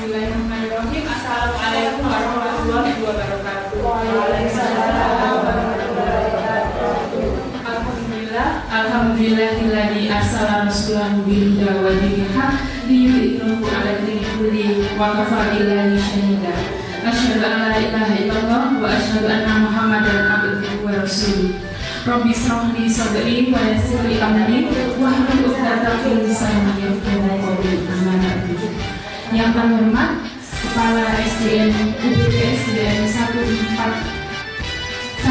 Bismillahirrahmanirrahim. Assalamualaikum warahmatullahi wabarakatuh. Waalaikumsalam warahmatullahi wabarakatuh. Alhamdulillahilladzi arsala rasulahu bil huda wa dinil haq liyudhhirahu 'ala dini kulli wa kafa billahi shahida. Asyhadu an la ilaha illallah wa asyhadu anna Muhammadan abduhu wa rasuluh. Rabbi shrah li sadri wa yassir li amri wahlul 'uqdatam min lisani yafqahu qawli. Yang terhormat Kepala SDN UPT SDN 136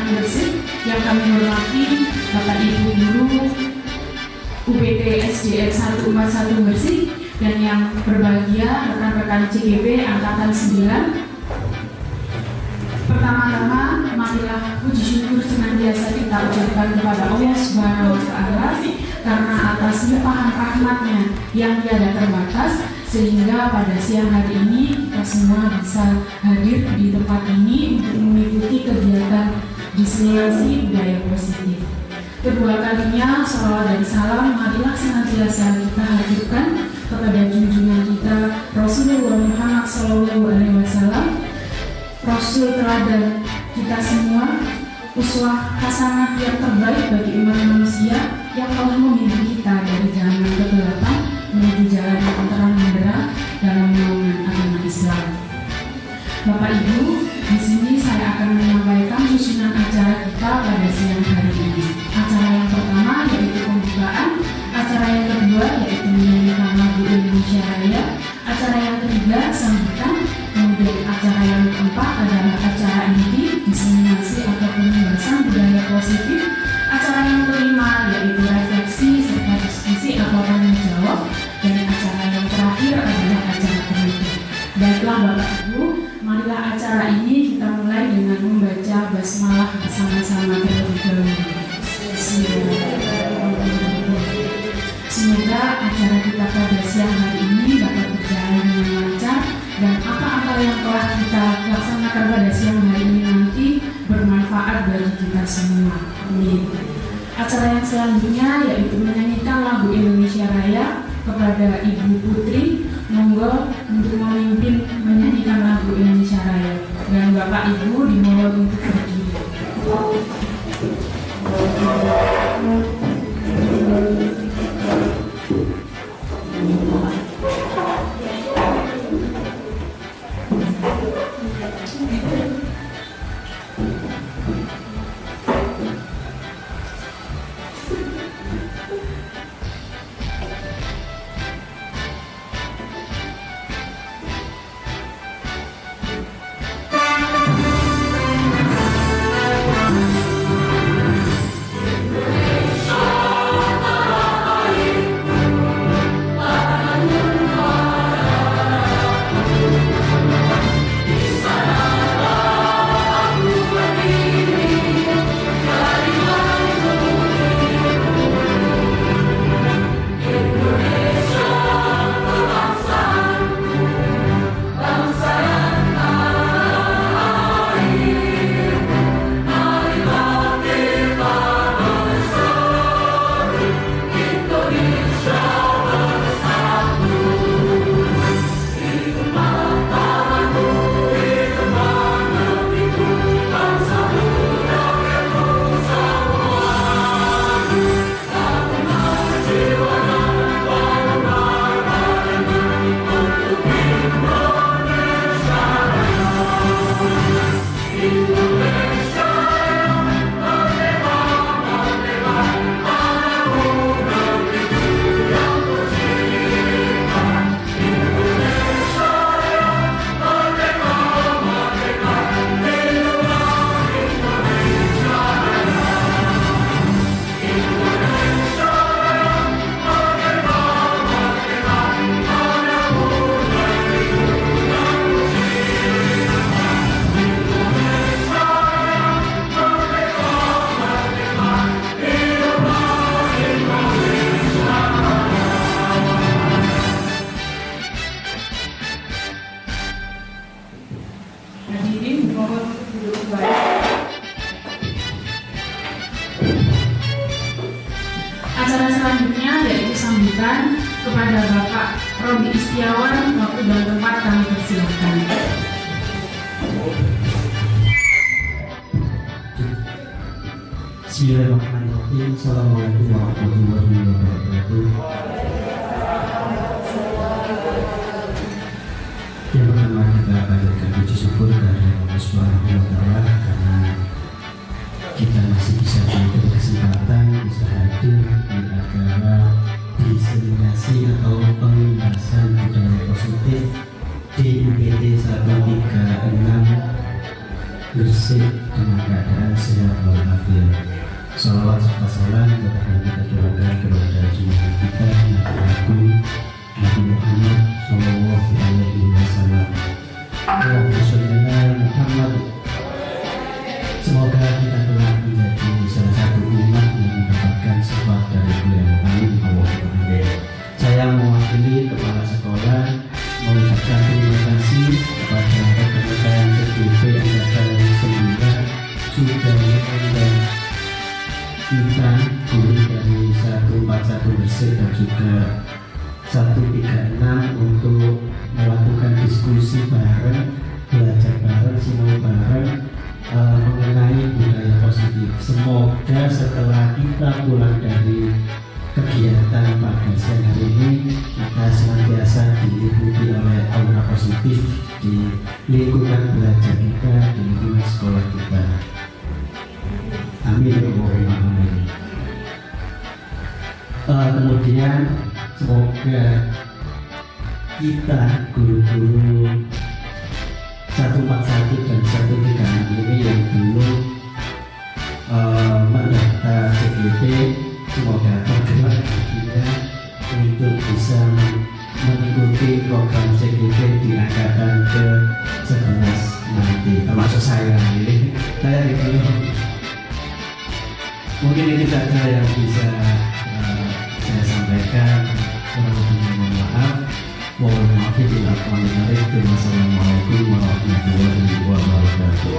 Gresik, yang kami hormati Bapak Ibu Guru UPT SDN 141 Gresik, dan yang berbahagia rekan-rekan CGP Angkatan 9. Pertama-tama, marilah puji syukur senantiasa kita ucapkan kepada Allah Subhanahu wa Ta'ala karena atas limpahan rahmat-Nya yang tiada terbatas, sehingga pada siang hari ini kita semua bisa hadir di tempat ini untuk mengikuti kegiatan diseminasi budaya positif. Kedua kalinya, salawat dan salam marilah senantiasa kita hadirkan kepada junjungan kita Rasulullah Muhammad SAW, Rasul teladan kita semua, uswah hasanah yang terbaik bagi umat manusia yang telah membimbing kita dari jalan kegelapan menuju jalan yang terang benderang dalam naungan agama Islam. Bapak Ibu, di sini saya akan menyampaikan susunan acara kita pada siang hari ini. Acara yang pertama yaitu pembukaan, acara yang kedua yaitu menyanyikan lagu Indonesia Raya, acara yang ketiga sambutan, kemudian acara yang keempat adalah acara inti diseminasi atau pembahasan budaya positif, acara yang kelima yaitu refleksi serta diskusi atau tanya jawab, dan acara yang terakhir adalah acara penutup. Baiklah Bapak Ibu, marilah acara ini kita mulai dengan membaca basmalah bersama-sama terlebih dahulu. Semoga acara kita pada siang hari ini dapat berjalan dengan lancar, dan apa-apa yang telah kita laksanakan pada siang hari ini nanti bermanfaat bagi kita semua. Amin. Acara yang selanjutnya yaitu menyanyikan lagu Indonesia Raya. Kepada Ibu Putri, monggo untuk memimpin menyanyikan lagu Indonesia Raya, dan Bapak Ibu dimohon untuk berdiri. Acara selanjutnya yaitu sambutan kepada Bapak Robi Istiawan, waktu dan tempat kami persilakan. Bismillahirrahmanirrahim. Assalamualaikum warahmatullahi wabarakatuh. Yang pertama kita panjatkan puji syukur kepada Allah Subhanahu wa Ta'ala karena kita masih bisa diberi kesempatan bisa hadir di acara diseminasi atau pembahasan budaya positif di UPT 136 Gresik dengan keadaan sehat walafiat. Salawat serta salam kepada kita curahkan kepada junjungan kita Nabi Muhammad Sallallahu Alaihi Wasallam. Allahumma sholli ala Muhammad. Semoga kita telah menjadi salah satu umat yang mendapatkan sifat dari beliau. Amin. Allahumma. Saya mewakili kepala sekolah mengucapkan terima kasih kepada rekan-rekan CGP Angkatan 9 sudah mengundang kita guru dari 141 Gresik dan juga 136 untuk melakukan diskusi bareng, belajar bareng, sinau bareng mengenai budaya positif. Semoga setelah kita pulang dari kegiatan pada siang hari ini kita senantiasa diliputi oleh aura positif di lingkungan belajar kita, di lingkungan sekolah kita. Amin. Kemudian semoga kita guru-guru 141 dan 136 ini yang belum mendaftar CGP semoga bergerak hatinya untuk bisa mengikuti program CGP di angkatan ke-11 nanti, termasuk saya ini. Saya itu mungkin itu saja yang bisa saya sampaikan. Kurang lebihnya mohon maaf. Mohon maaf bila aku. Wassalamualaikum warahmatullahi wabarakatuh.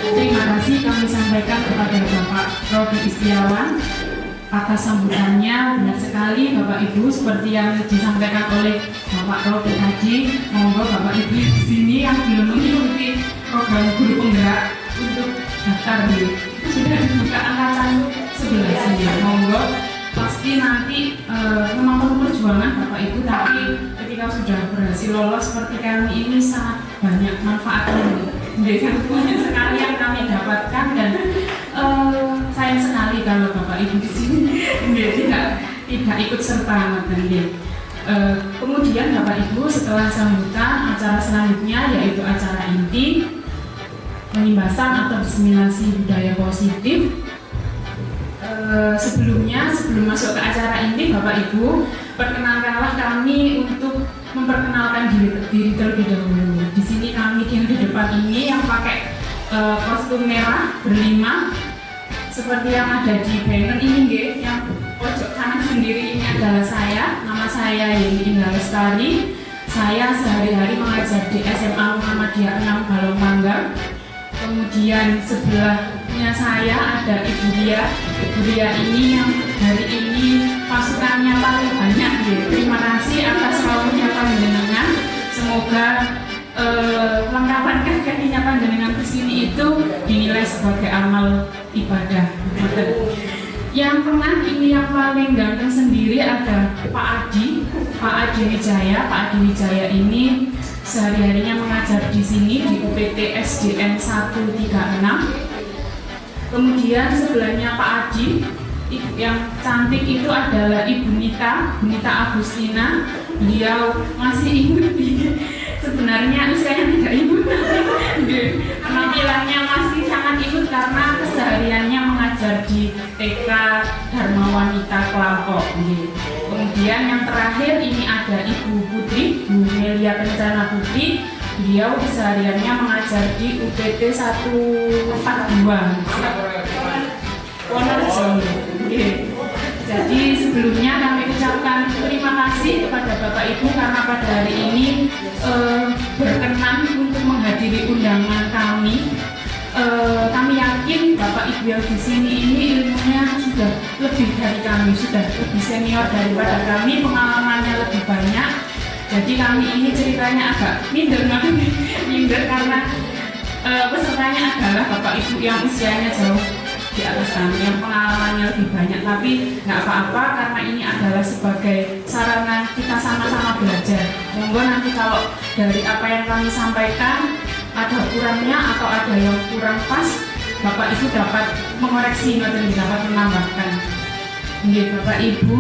Terima kasih kami sampaikan kepada Bapak Robi Istiawan atas sambutannya. Benar sekali Bapak Ibu, seperti yang disampaikan oleh Bapak Robi tadi, monggo Bapak Ibu di sini yang belum mengikuti program guru penggerak untuk daftar itu sudah dibuka angkatan 11 ya. Monggo, pasti nanti memang perlu perjuangan Bapak Ibu, tapi ketika sudah berhasil lolos seperti kami ini sangat banyak manfaatnya. Jadi banyak sekali yang kami dapatkan dan sayang sekali kalau Bapak Ibu di sini tidak ikut serta. Kemudian Bapak Ibu setelah sambutan, acara selanjutnya yaitu acara inti penimbasan atau diseminasi budaya positif. Sebelum masuk ke acara inti, Bapak Ibu, perkenalkanlah kami untuk memperkenalkan diri terlebih dahulu. Di sini kami yang di depan ini yang pakai kostum merah berlima, seperti yang ada di banner ini, yang pojok kanan sendiri ini adalah saya. Nama saya Yeni Indah Lestari. Saya sehari-hari mengajar di SMA Muhammadiyah 6 Balong Mangga. Kemudian sebelahnya saya ada Ibu Dia. Ibu Dia ini yang hari ini pasukannya paling banyak. Terima kasih atas rawuhnya panjenengan. Semoga lengkapan kakinya panjenengan kesini itu dinilai sebagai amal ibadah. Yang pernah ini yang paling ganteng sendiri ada Pak Adi Wijaya. Pak Adi Wijaya ini sehari-harinya mengajar di sini di UPT SDN 136. Kemudian sebelahnya Pak Adi yang cantik itu adalah Ibu Nita Agustina. Beliau masih ingat sebenarnya usianya tidak imut, penampilannya masih sangat imut karena kesehariannya mengajar di TK Dharma Wanita Kelampok. Kemudian yang terakhir ini ada Ibu Putri, Bu Melia Kencana Putri. Beliau kesehariannya mengajar di UPT 142 Wonorejo. Jadi sebelumnya kami ucapkan terima kasih kepada Bapak Ibu karena pada hari ini berkenan untuk menghadiri undangan kami. Kami yakin mungkin Bapak Ibu yang di sini ini ilmunya sudah lebih dari kami, sudah lebih senior daripada kami, pengalamannya lebih banyak. Jadi kami ini ceritanya agak minder karena pesertanya adalah Bapak Ibu yang usianya jauh di atas kami, yang pengalamannya lebih banyak. Tapi nggak apa-apa, karena ini adalah sebagai sarana kita sama-sama belajar. Monggo nanti kalau dari apa yang kami sampaikan ada kurangnya atau ada yang kurang pas, Bapak Ibu dapat mengoreksi atau dapat menambahkan. Oke, Bapak Ibu,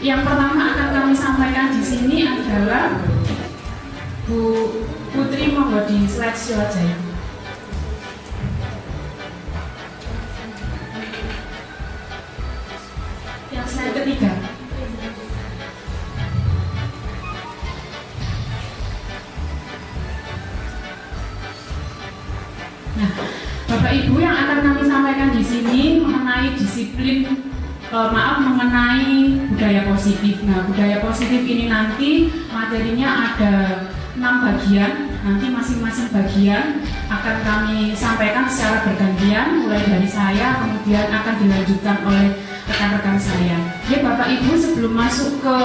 yang pertama akan kami sampaikan di sini adalah Bu Putri, monggo di slide show aja ya. Yang slide ketiga. Nah, Bapak Ibu, yang akan kami sampaikan di sini mengenai disiplin, mengenai budaya positif. Nah, budaya positif ini nanti materinya ada 6 bagian. Nanti masing-masing bagian akan kami sampaikan secara bergantian, mulai dari saya, kemudian akan dilanjutkan oleh rekan-rekan saya. Ya, Bapak Ibu, sebelum masuk ke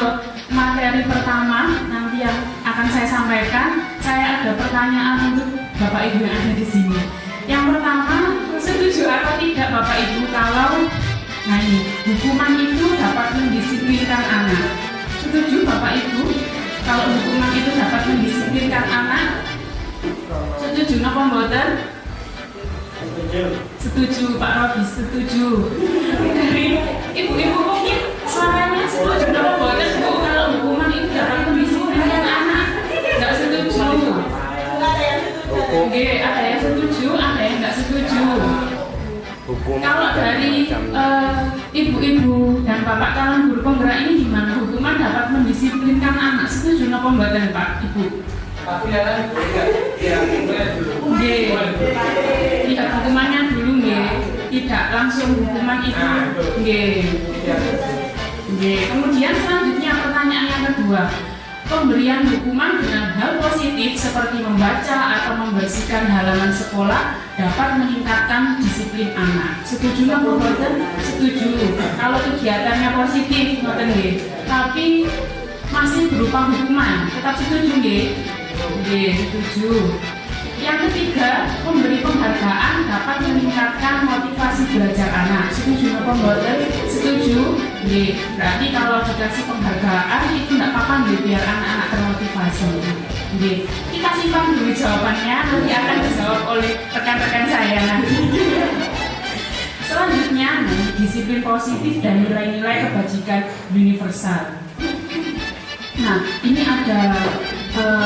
materi pertama nanti yang akan saya sampaikan, saya ada pertanyaan untuk Bapak Ibu yang ada di sini. Yang pertama, setuju atau tidak Bapak Ibu kalau hukuman itu dapat mendisiplinkan anak? Setuju Bapak Ibu kalau hukuman itu dapat mendisiplinkan anak? Setuju napa mboten? Setuju Pak Robi, setuju. Dari ibu-ibu mungkin suaranya setuju napa mboten Bu kalau hukuman itu dapat mendisiplinkan anak? Enggak setuju. Oke, ada yang setuju, ada yang nggak setuju. Kalau dari ibu-ibu dan bapak calon guru penggerak ini gimana? Hukuman dapat mendisiplinkan anak, setuju napa mboten Pak Ibu? Tidak, hukumannya dulu nggih. Tidak langsung hukuman itu nggih. Kemudian selanjutnya pertanyaan yang kedua. Pemberian hukuman dengan hal positif seperti membaca atau membersihkan halaman sekolah dapat meningkatkan disiplin anak. Setuju nggak Bu Boten? Setuju. Kalau kegiatannya positif, ngoten nggih. Tapi masih berupa hukuman, tetap setuju nggih? Nggih, setuju. Yang ketiga, memberi penghargaan dapat meningkatkan motivasi belajar anak. Setuju nggak Bu Boten? Setuju. Nggih, berarti kalau dikasih penghargaan itu tidak apa-apa nggih, biar anak-anak termotivasi. Nggih, kita simpan dulu jawabannya, nanti akan dijawab oleh rekan-rekan saya nanti. Selanjutnya, disiplin positif dan nilai-nilai kebajikan universal. Nah, ini ada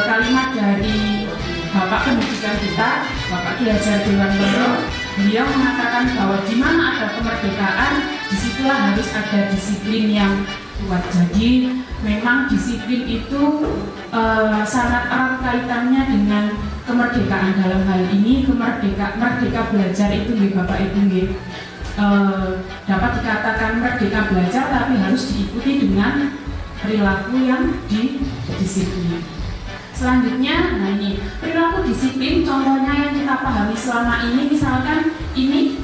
kalimat dari Bapak Pendidikan kita, Bapak Ki Hajar Dewantoro. Beliau mengatakan bahwa di mana ada kemerdekaan, disitulah harus ada disiplin yang kuat. Jadi memang disiplin itu sangat erat kaitannya dengan kemerdekaan. Dalam hal ini merdeka belajar itu nggih Bapak Ibu nggih. Dapat dikatakan merdeka belajar, tapi harus diikuti dengan perilaku yang disiplin. Selanjutnya, nah ini perilaku disiplin, contohnya yang kita pahami selama ini, misalkan ini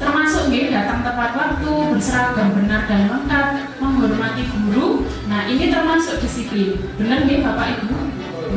termasuk nggih, datang tepat waktu, berseragam benar dan lengkap, menghormati guru. Nah ini termasuk disiplin, benar nggih Bapak Ibu?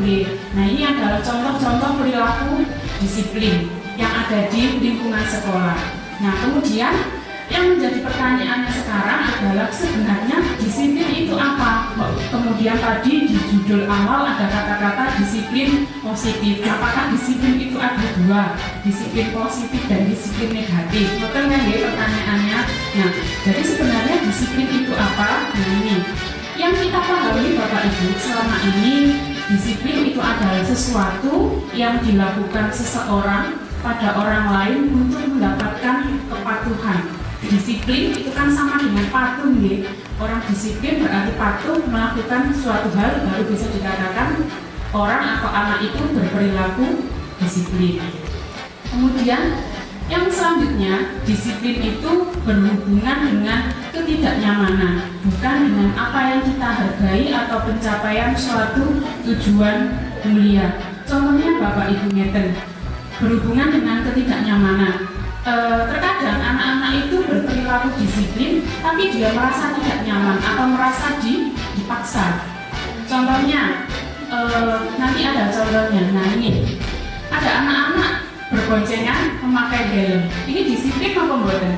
Nggih. Nah ini adalah contoh-contoh perilaku disiplin yang ada di lingkungan sekolah. Nah kemudian yang menjadi pertanyaannya sekarang adalah sebenarnya disiplin itu apa? Kemudian tadi di judul awal ada kata-kata disiplin positif. Apakah disiplin itu ada dua? Disiplin positif dan disiplin negatif. Betul nggak ya pertanyaannya? Nah, jadi sebenarnya disiplin itu apa? Nah ini yang kita pahami Bapak Ibu selama ini, disiplin itu adalah sesuatu yang dilakukan seseorang pada orang lain untuk mendapatkan kepatuhan. Disiplin itu kan sama dengan patuh ya. Orang disiplin berarti patuh melakukan suatu hal, baru bisa dikatakan orang atau anak itu berperilaku disiplin. Kemudian yang selanjutnya, disiplin itu berhubungan dengan ketidaknyamanan, bukan dengan apa yang kita hargai atau pencapaian suatu tujuan mulia. Contohnya Bapak Ibu ngeten, berhubungan dengan ketidaknyamanan. terkadang anak-anak itu berperilaku disiplin tapi dia merasa tidak nyaman atau merasa dipaksa. Contohnya, nanti ada contohnya. Nah ini ada anak-anak berboncengan memakai helm. Ini disiplin apa bukan?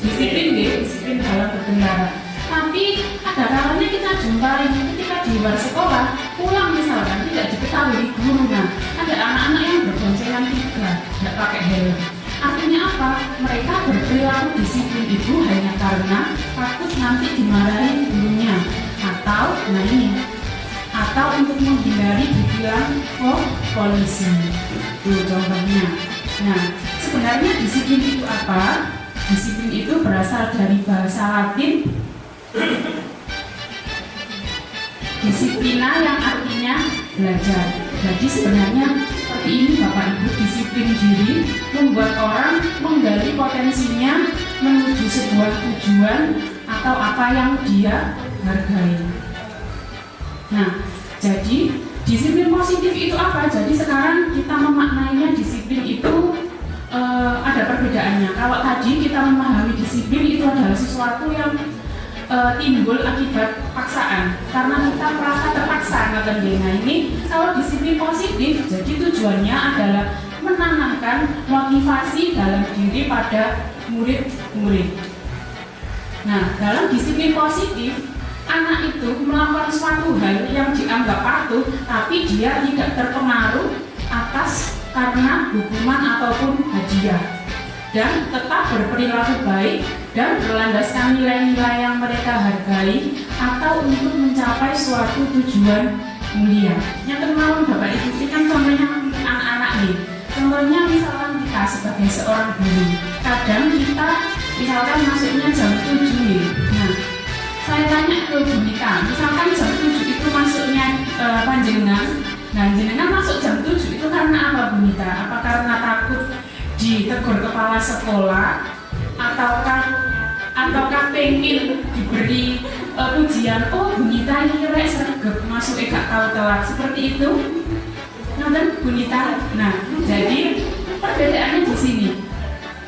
Disiplin deh, disiplin dalam berkendara. Tapi ada kalanya kita jumpai ketika di luar sekolah pulang misalkan tidak diketahui guru. Nah, ada anak-anak yang berboncengan 3 tidak pakai helm. Artinya apa? Mereka berperilaku disiplin itu hanya karena takut nanti dimarahi gurunya, atau atau untuk menghindari dibilang polisi. Itu contohnya. Nah, sebenarnya disiplin itu apa? Disiplin itu berasal dari bahasa Latin disiplina yang artinya belajar. Jadi sebenarnya seperti ini Bapak Ibu, disiplin diri membuat orang menggali potensinya menuju sebuah tujuan atau apa yang dia hargai. Nah, jadi disiplin positif itu apa? Jadi sekarang kita memaknainya disiplin itu ada perbedaannya. Kalau tadi kita memahami disiplin itu adalah sesuatu yang timbul akibat paksaan karena kita merasa terpaksa. Nah ini kalau disiplin positif, jadi tujuannya adalah menanamkan motivasi dalam diri pada murid-murid. Nah, dalam disiplin positif, anak itu melakukan suatu hal yang dianggap patuh, tapi dia tidak terpengaruh atas karena hukuman ataupun hadiah, dan tetap berperilaku baik dan berlandaskan nilai-nilai yang mereka hargai atau untuk mencapai suatu tujuan mulia. Yang termalu Bapak Ibu, ini kan contohnya anak-anak nih. Contohnya misalkan kita sebagai seorang guru, kadang kita misalkan masuknya jam 7 nih. Nah, saya tanya ke Bu Nita, misalkan jam 7 itu masuknya panjenengan. Nah, jenengan masuk jam 7 itu karena apa Bu Nita? Apa karena takut ditegur kepala sekolah, ataukah pengen diberi pujian, oh Bu Nita ini rek sregep masuk gak tahu telat, seperti itu? Nonton Bu Nita. Nah, jadi perbedaannya di sini.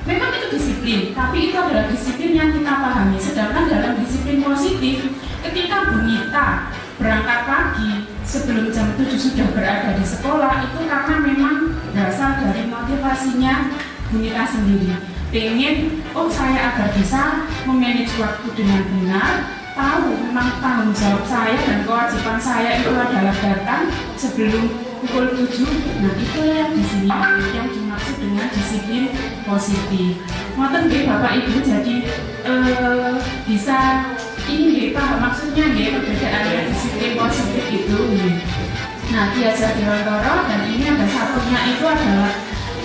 Memang itu disiplin, tapi itu adalah disiplin yang kita pahami. Sedangkan dalam disiplin positif, ketika Bu Nita berangkat pagi sebelum jam 7 sudah berada di sekolah, itu karena memang berasal dari motivasinya Bu Nita sendiri. Pengen, oh saya agar bisa memanage waktu dengan benar, tahu memang tanggung jawab saya dan kewajiban saya itu adalah datang sebelum pukul 7. Nah, itulah yang di sini yang dimaksud dengan disiplin positif. Ngoten nggih Bapak Ibu, jadi bisa ini nggih paham maksudnya nggih perbedaannya disiplin positif itu. Nah, Diajar Dewantara, dan ini ada satunya itu adalah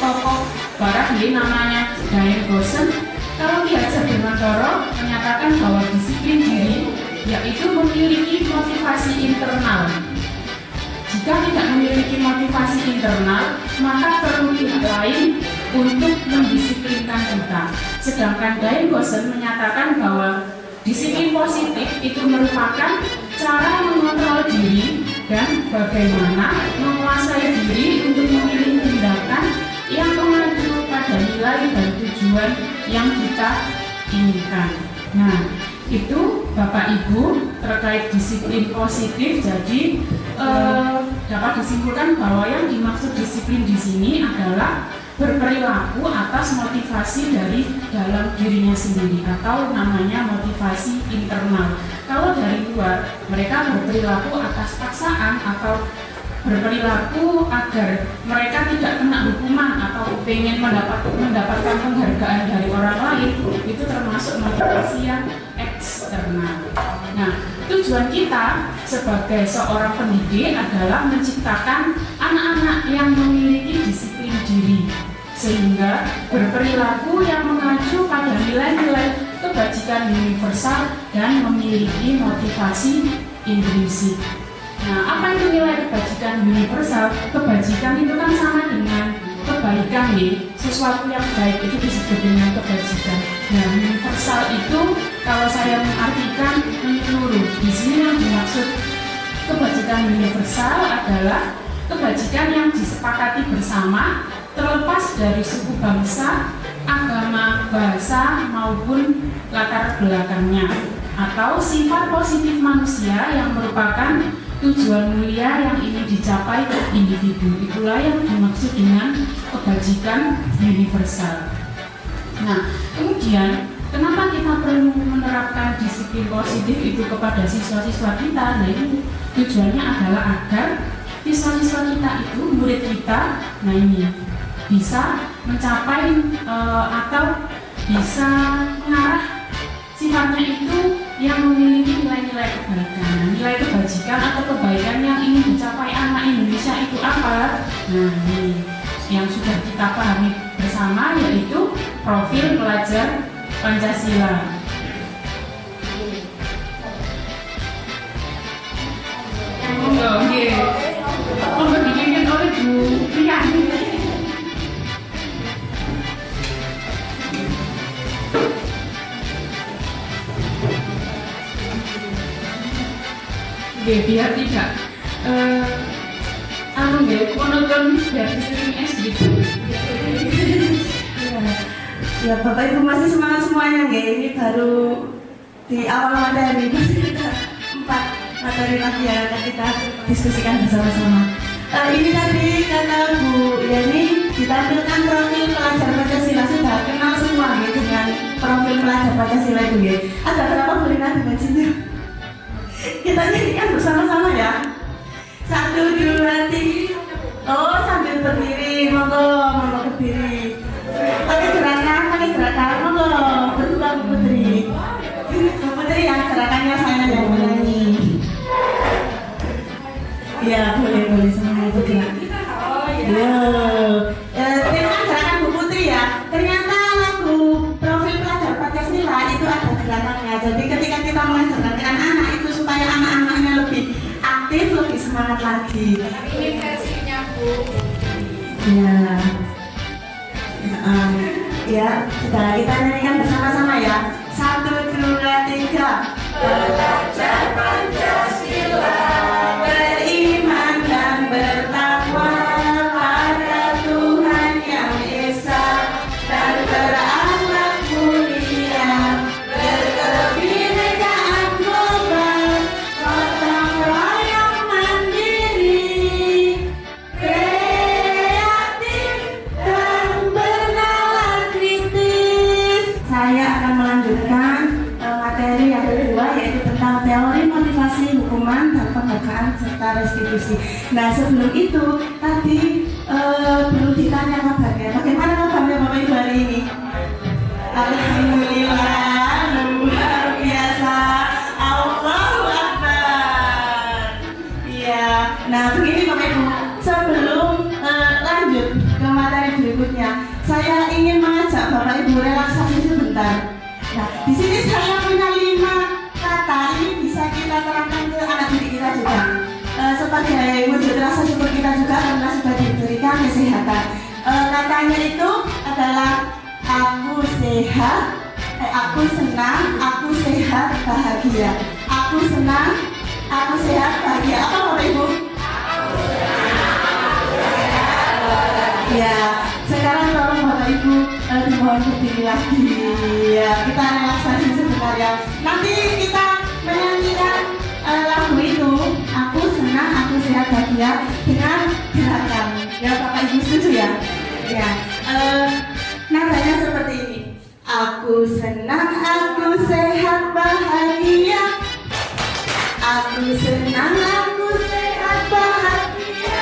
tokoh barat nggih namanya Dian Boston. Kalau Diajar Dewantara menyatakan bahwa disiplin diri yaitu memiliki motivasi internal. Jika tidak memiliki motivasi internal, maka perlu pihak lain untuk mendisiplinkan kita. Sedangkan Dian Boston menyatakan bahwa disiplin positif itu merupakan cara mengontrol diri dan bagaimana menguasai diri untuk memilih tindakan yang mengacu pada nilai dan tujuan yang kita inginkan. Nah, itu Bapak Ibu terkait disiplin positif. Jadi dapat disimpulkan bahwa yang dimaksud disiplin di sini adalah berperilaku atas motivasi dari dalam dirinya sendiri atau namanya motivasi internal. Kalau dari luar, mereka berperilaku atas paksaan atau berperilaku agar mereka tidak kena hukuman atau pengen mendapatkan penghargaan dari orang lain, itu termasuk motivasi yang eksternal. Nah, tujuan kita sebagai seorang pendidik adalah menciptakan anak-anak yang memiliki disiplin diri, sehingga berperilaku yang mengacu pada nilai-nilai kebajikan universal dan memiliki motivasi intrinsik. Nah, apa itu nilai kebajikan universal? Kebajikan itu kan sama dengan kebaikan nih. Sesuatu yang baik itu disebut dengan kebajikan. Nah, universal itu kalau saya mengartikan menyeluruh. Di sini yang dimaksud kebajikan universal adalah kebajikan yang disepakati bersama, terlepas dari suku bangsa agama, bahasa, maupun latar belakangnya, atau sifat positif manusia yang merupakan tujuan mulia yang ingin dicapai individu. Itulah yang dimaksud dengan kebajikan universal. Nah, kemudian kenapa kita perlu menerapkan disiplin positif itu kepada siswa-siswa kita? Nah, ini tujuannya adalah agar siswa-siswa kita itu, murid kita, nah ini bisa mencapai atau bisa mengarah sifatnya itu yang memiliki nilai-nilai kebaikan. Nilai kebajikan atau kebaikan yang ingin dicapai anak Indonesia itu apa? Nah, ini yang sudah kita pahami bersama, yaitu profil pelajar Pancasila. Dipimpin oleh Bu Priyan. Biar tidak monoton dari sering gitu. Ya, Bapak Ibu masih semangat semuanya nggih. Ini baru di awal materi, masih ada 4 materi lagi yang akan kita diskusikan bersama-sama. Ini tadi kata Bu Yani ditampilkan profil pelajar Pancasila, sudah kenal semua ya dengan profil pelajar Pancasila itu ya. Ada berapa boleh nanti bacanya? Kita nyanyikan bersama-sama ya. 1, 2, 3. Oh, sambil berdiri, monggo berdiri. Pakai gerakan, monggo berdua Bu Putri. Bu Putri ya, gerakannya saya yang menyanyi. Ya, boleh semuanya bergerak. Terima gerakan Bu Putri ya. Ternyata lagu profil pelajar Pancasila itu ada gerakannya. Jadi ketika kita mengajarkan ke anak-anak itu supaya anak-anaknya lebih aktif, lebih semangat lagi. Ini versinya Bu. Ya, sudah kita nyanyikan bersama-sama ya. 1, 2, 3. Belajar Pancasila, beriman dan bertakwa pada Tuhan Yang Esa dan berakhlak mulia, berkebinekaan global, gotong royong mandiri, kreatif dan bernalar kritis. Saya akan melanjutkan materi yang kedua, yaitu tentang teori motivasi, hukuman dan penghargaan serta restitusi. Nah, sebelum itu tadi belum ditanya kabarnya. Bagaimana kabarnya Bapak Ibu hari ini? Alhamdulillah, luar biasa. Allahu Akbar. Iya. Nah, begini Bapak Ibu, sebelum lanjut ke materi berikutnya, saya ingin mengajak Bapak Ibu relaksasi sebentar. Nah, di sini saya punya 5 kata, ini bisa kita terapkan ke anak didik kita juga. Sebagai wujud rasa syukur kita juga karena sudah diberikan kesehatan. Katanya itu adalah aku sehat, aku senang, aku sehat, bahagia. Aku senang, aku sehat, bahagia. Apa Bapak Ibu? Ya, sekarang tolong Bapak Ibu dimohon berdiri lagi. Ya, kita relaksasi sebentar ya. Nanti kita menyanyikan lagu itu, aku senang, aku sehat, bahagia, dengan gerakan. Ya, Bapak Ibu setuju ya? Ya, nadanya seperti ini. Aku senang, aku sehat, bahagia. Aku senang, aku sehat, bahagia.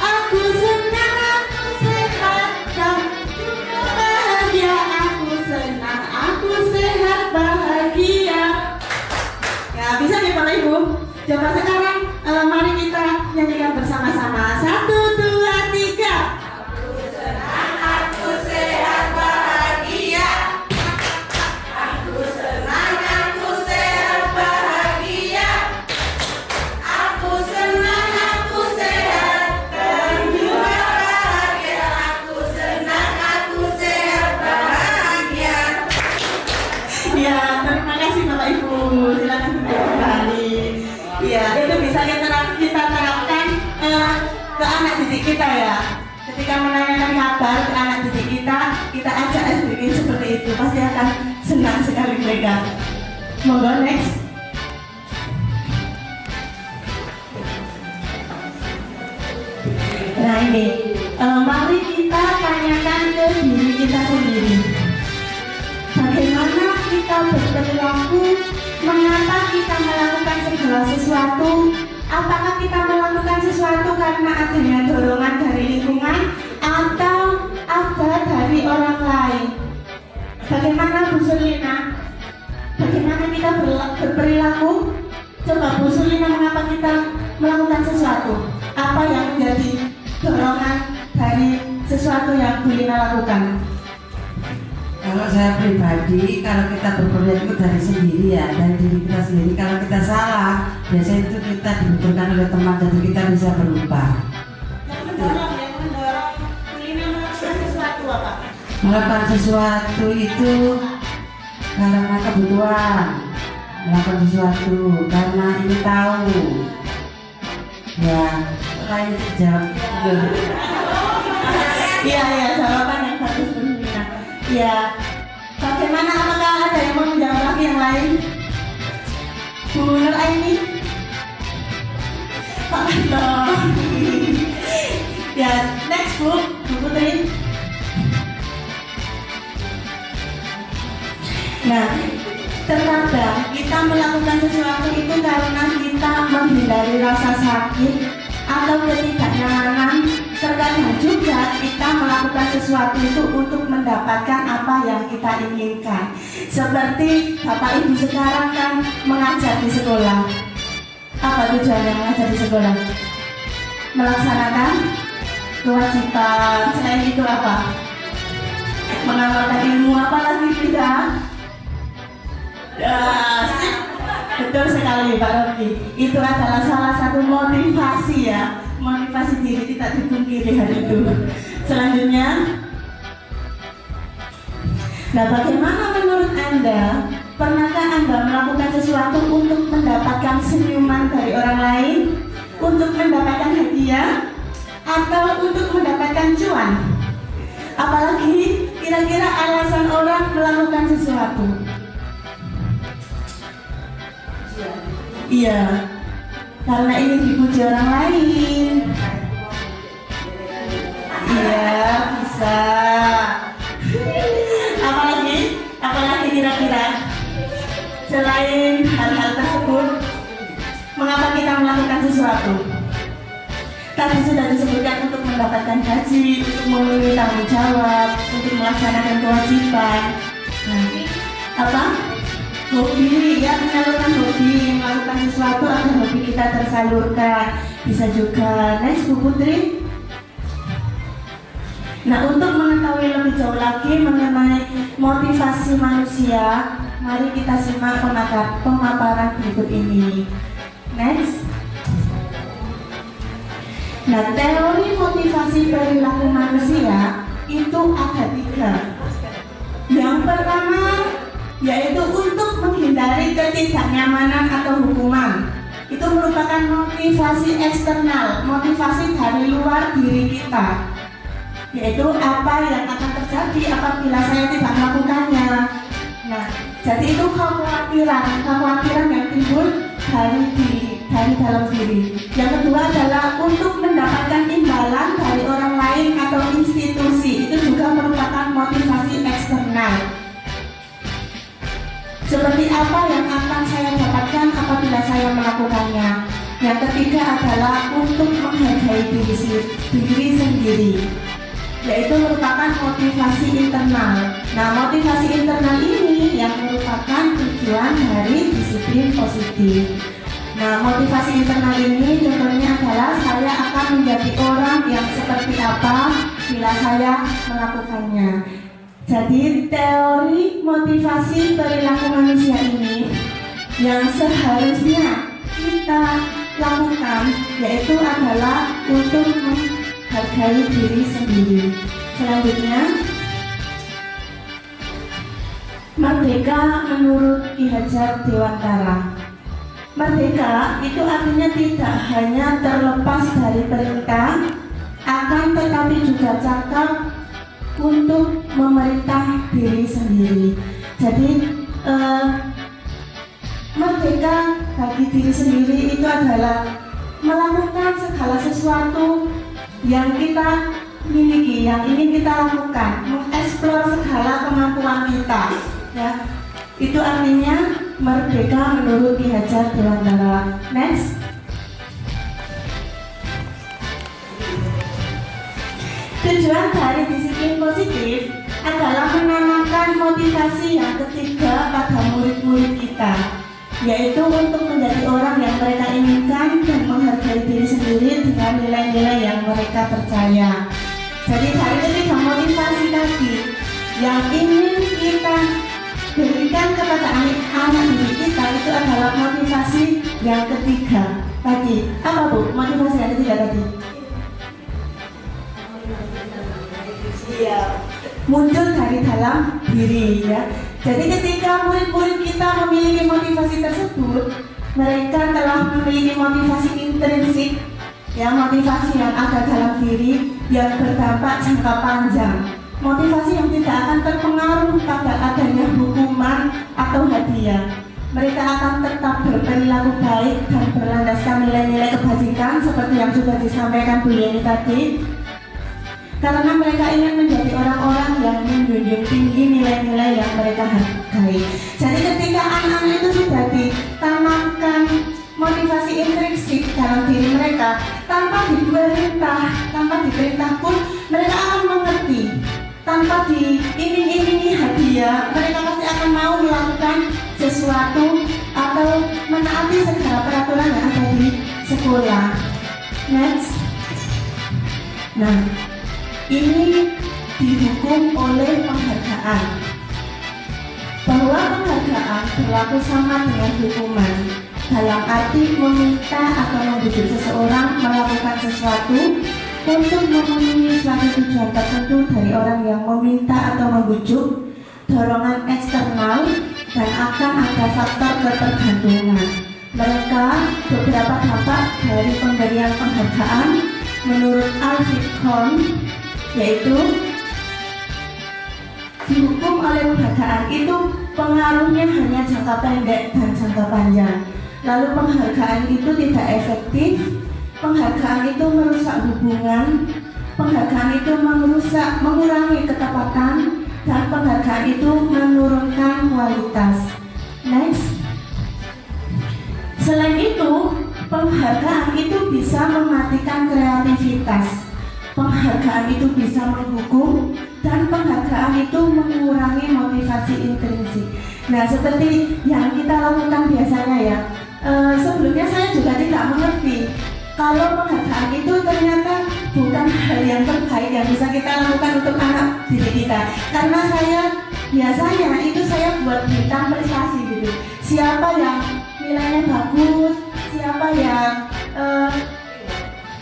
Aku senang, aku sehat, dan juga bahagia. Aku senang, aku sehat, bahagia. Ya, bisa nih Bapak Ibu. Coba sekarang mari kita nyanyikan bersama-sama. 1, 2, 3. Aku senang, aku sehat, bahagia. Aku senang, aku sehat, bahagia. Aku senang, aku sehat, dan juga bahagia. Aku senang, aku sehat, bahagia. Ya, terima kasih Bapak Ibu. Silakan duduk kembali. Ya, itu bisa kita terapkan ke anak didik kita ya. ketika menanyakan kabar ke anak didik kita ajak sedikit seperti itu, pasti akan senang sekali mereka. Monggo next. Nah ini, mari kita tanyakan ke diri kita sendiri. Bagaimana kita berperilaku? Mengapa kita melakukan segala sesuatu? Apakah kita melakukan sesuatu karena adanya dorongan dari lingkungan atau ada dari orang lain? Bagaimana Bu Sulina? Bagaimana kita berperilaku? Coba Bu Sulina, mengapa kita melakukan sesuatu? Apa yang menjadi dorongan dari sesuatu yang Bu Lina lakukan? Kalau saya pribadi, kalau kita berperilaku dari sendiri ya, dari diri kita sendiri. Kalau kita salah, biasanya itu kita dibutuhkan oleh teman, jadi kita bisa berubah. Yang mendorong Bu Lina melakukan sesuatu apa? Melakukan sesuatu itu karena kebutuhan, melakukan sesuatu karena ingin tahu. Ya, lain jawab. Iya, jawaban yang bagus Bu Lina. Ya, bagaimana, apakah ada yang mau menjawab lagi yang lain? Bu Nur Aini? Pak Anton. Ya, next Bu Putri. Nah, terkadang kita melakukan sesuatu itu karena kita menghindari rasa sakit atau ketidaknyamanan. Terkadang juga kita melakukan sesuatu itu untuk mendapatkan apa yang kita inginkan. Seperti Bapak Ibu sekarang kan mengajar di sekolah. Apa tujuannya mengajar di sekolah? Melaksanakan kewajiban. Selain itu apa? Mengamalkan ilmu, apa lagi tidak? Betul sekali Pak Rocky. Itu adalah salah satu motivasi ya, motivasi diri, tidak dipungkiri hal itu. Selanjutnya, nah bagaimana menurut Anda? Pernahkah Anda melakukan sesuatu untuk mendapatkan senyuman dari orang lain, untuk mendapatkan hadiah, atau untuk mendapatkan cuan? Apalagi kira-kira alasan orang melakukan sesuatu? Iya, karena ingin dipuji orang lain. Iya, bisa. Apalagi kira-kira selain hal-hal tersebut, mengapa kita melakukan sesuatu? Tadi sudah disebutkan untuk mendapatkan gaji, untuk memenuhi tanggung jawab, untuk melaksanakan kewajiban. Nah, apa? Hobi, ya, menyalurkan hobi, melakukan sesuatu agar hobi kita tersalurkan. Bisa juga. Next Bu Putri. Nah, untuk mengetahui lebih jauh lagi mengenai motivasi manusia, mari kita simak pemaparan berikut ini. Next. Nah, teori motivasi perilaku manusia itu ada 3. Yang pertama yaitu untuk menghindari ketidaknyamanan atau hukuman. Itu merupakan motivasi eksternal, motivasi dari luar diri kita, yaitu apa yang akan terjadi apabila saya tidak melakukannya. Nah, jadi itu kekhawatiran yang timbul dari dalam diri. Yang kedua adalah untuk mendapatkan imbalan dari orang lain atau institusi. Itu juga merupakan motivasi eksternal. Seperti apa yang akan saya dapatkan apabila saya melakukannya. Yang ketiga adalah untuk menghargai diri sendiri, yaitu merupakan motivasi internal. Nah, motivasi internal ini yang merupakan tujuan dari disiplin positif. Nah, motivasi internal ini contohnya adalah saya akan menjadi orang yang seperti apa bila saya melakukannya. Jadi teori motivasi perilaku manusia ini yang seharusnya kita lakukan yaitu adalah untuk menghargai diri sendiri. Selanjutnya, merdeka menurut Ki Hajar Dewantara. Merdeka itu artinya tidak hanya terlepas dari perintah akan tetapi juga cakap untuk memerintah diri sendiri. Jadi merdeka bagi diri sendiri itu adalah melakukan segala sesuatu yang kita miliki, yang ingin kita lakukan, mengeksplor segala kemampuan kita. Ya, itu artinya merdeka menurut Ki Hajar Dewantara. Next. Tujuan dari disiplin positif adalah menanamkan motivasi yang ketiga pada murid-murid kita, yaitu untuk menjadi orang yang mereka inginkan dan menghargai diri sendiri dengan nilai-nilai yang mereka percaya. Jadi dari ketiga motivasi tadi yang ingin kita berikan kepada anak didik kita itu adalah motivasi yang ketiga tadi. Apa Bu? Motivasi yang ketiga tadi? Iya, muncul dari dalam diri ya. Jadi ketika murid-murid kita memiliki motivasi tersebut, mereka telah memiliki motivasi intrinsik, ya, motivasi yang ada dalam diri yang berdampak jangka panjang, motivasi yang tidak akan terpengaruh pada adanya hukuman atau hadiah. Mereka akan tetap berperilaku baik dan berlandaskan nilai-nilai kebajikan seperti yang sudah disampaikan Bu Yeni tadi. Karena mereka ingin menjadi orang-orang yang menjunjung tinggi nilai-nilai yang mereka hargai. Jadi ketika anak-anak itu sudah ditanamkan motivasi intrinsik dalam diri mereka, tanpa diperintah pun mereka akan mengerti. Tanpa diiming-imingi hadiah, mereka pasti akan mau melakukan sesuatu atau menaati segala peraturan yang ada di sekolah. Next. Nah, ini dihukum oleh penghargaan, bahwa penghargaan berlaku sama dengan hukuman dalam arti meminta atau membujuk seseorang melakukan sesuatu untuk memenuhi suatu tujuan tertentu dari orang yang meminta atau membujuk, dorongan eksternal, dan akan ada faktor ketergantungan. Beberapa dampak dari pemberian penghargaan menurut Alfred Kohn yaitu dihukum oleh penghargaan itu pengaruhnya hanya jangka pendek dan jangka panjang. Lalu penghargaan itu tidak efektif, penghargaan itu merusak hubungan, penghargaan itu mengurangi ketepatan, dan penghargaan itu menurunkan kualitas. Next. Selain itu, penghargaan itu bisa mematikan kreativitas. Penghargaan itu bisa menghukum dan penghargaan itu mengurangi motivasi intrinsik. Nah, seperti yang kita lakukan biasanya ya. Sebelumnya saya juga tidak mengerti kalau penghargaan itu ternyata bukan hal yang terbaik yang bisa kita lakukan untuk anak didik kita. Karena biasanya saya buat bintang prestasi gitu. Siapa yang nilainya bagus, siapa yang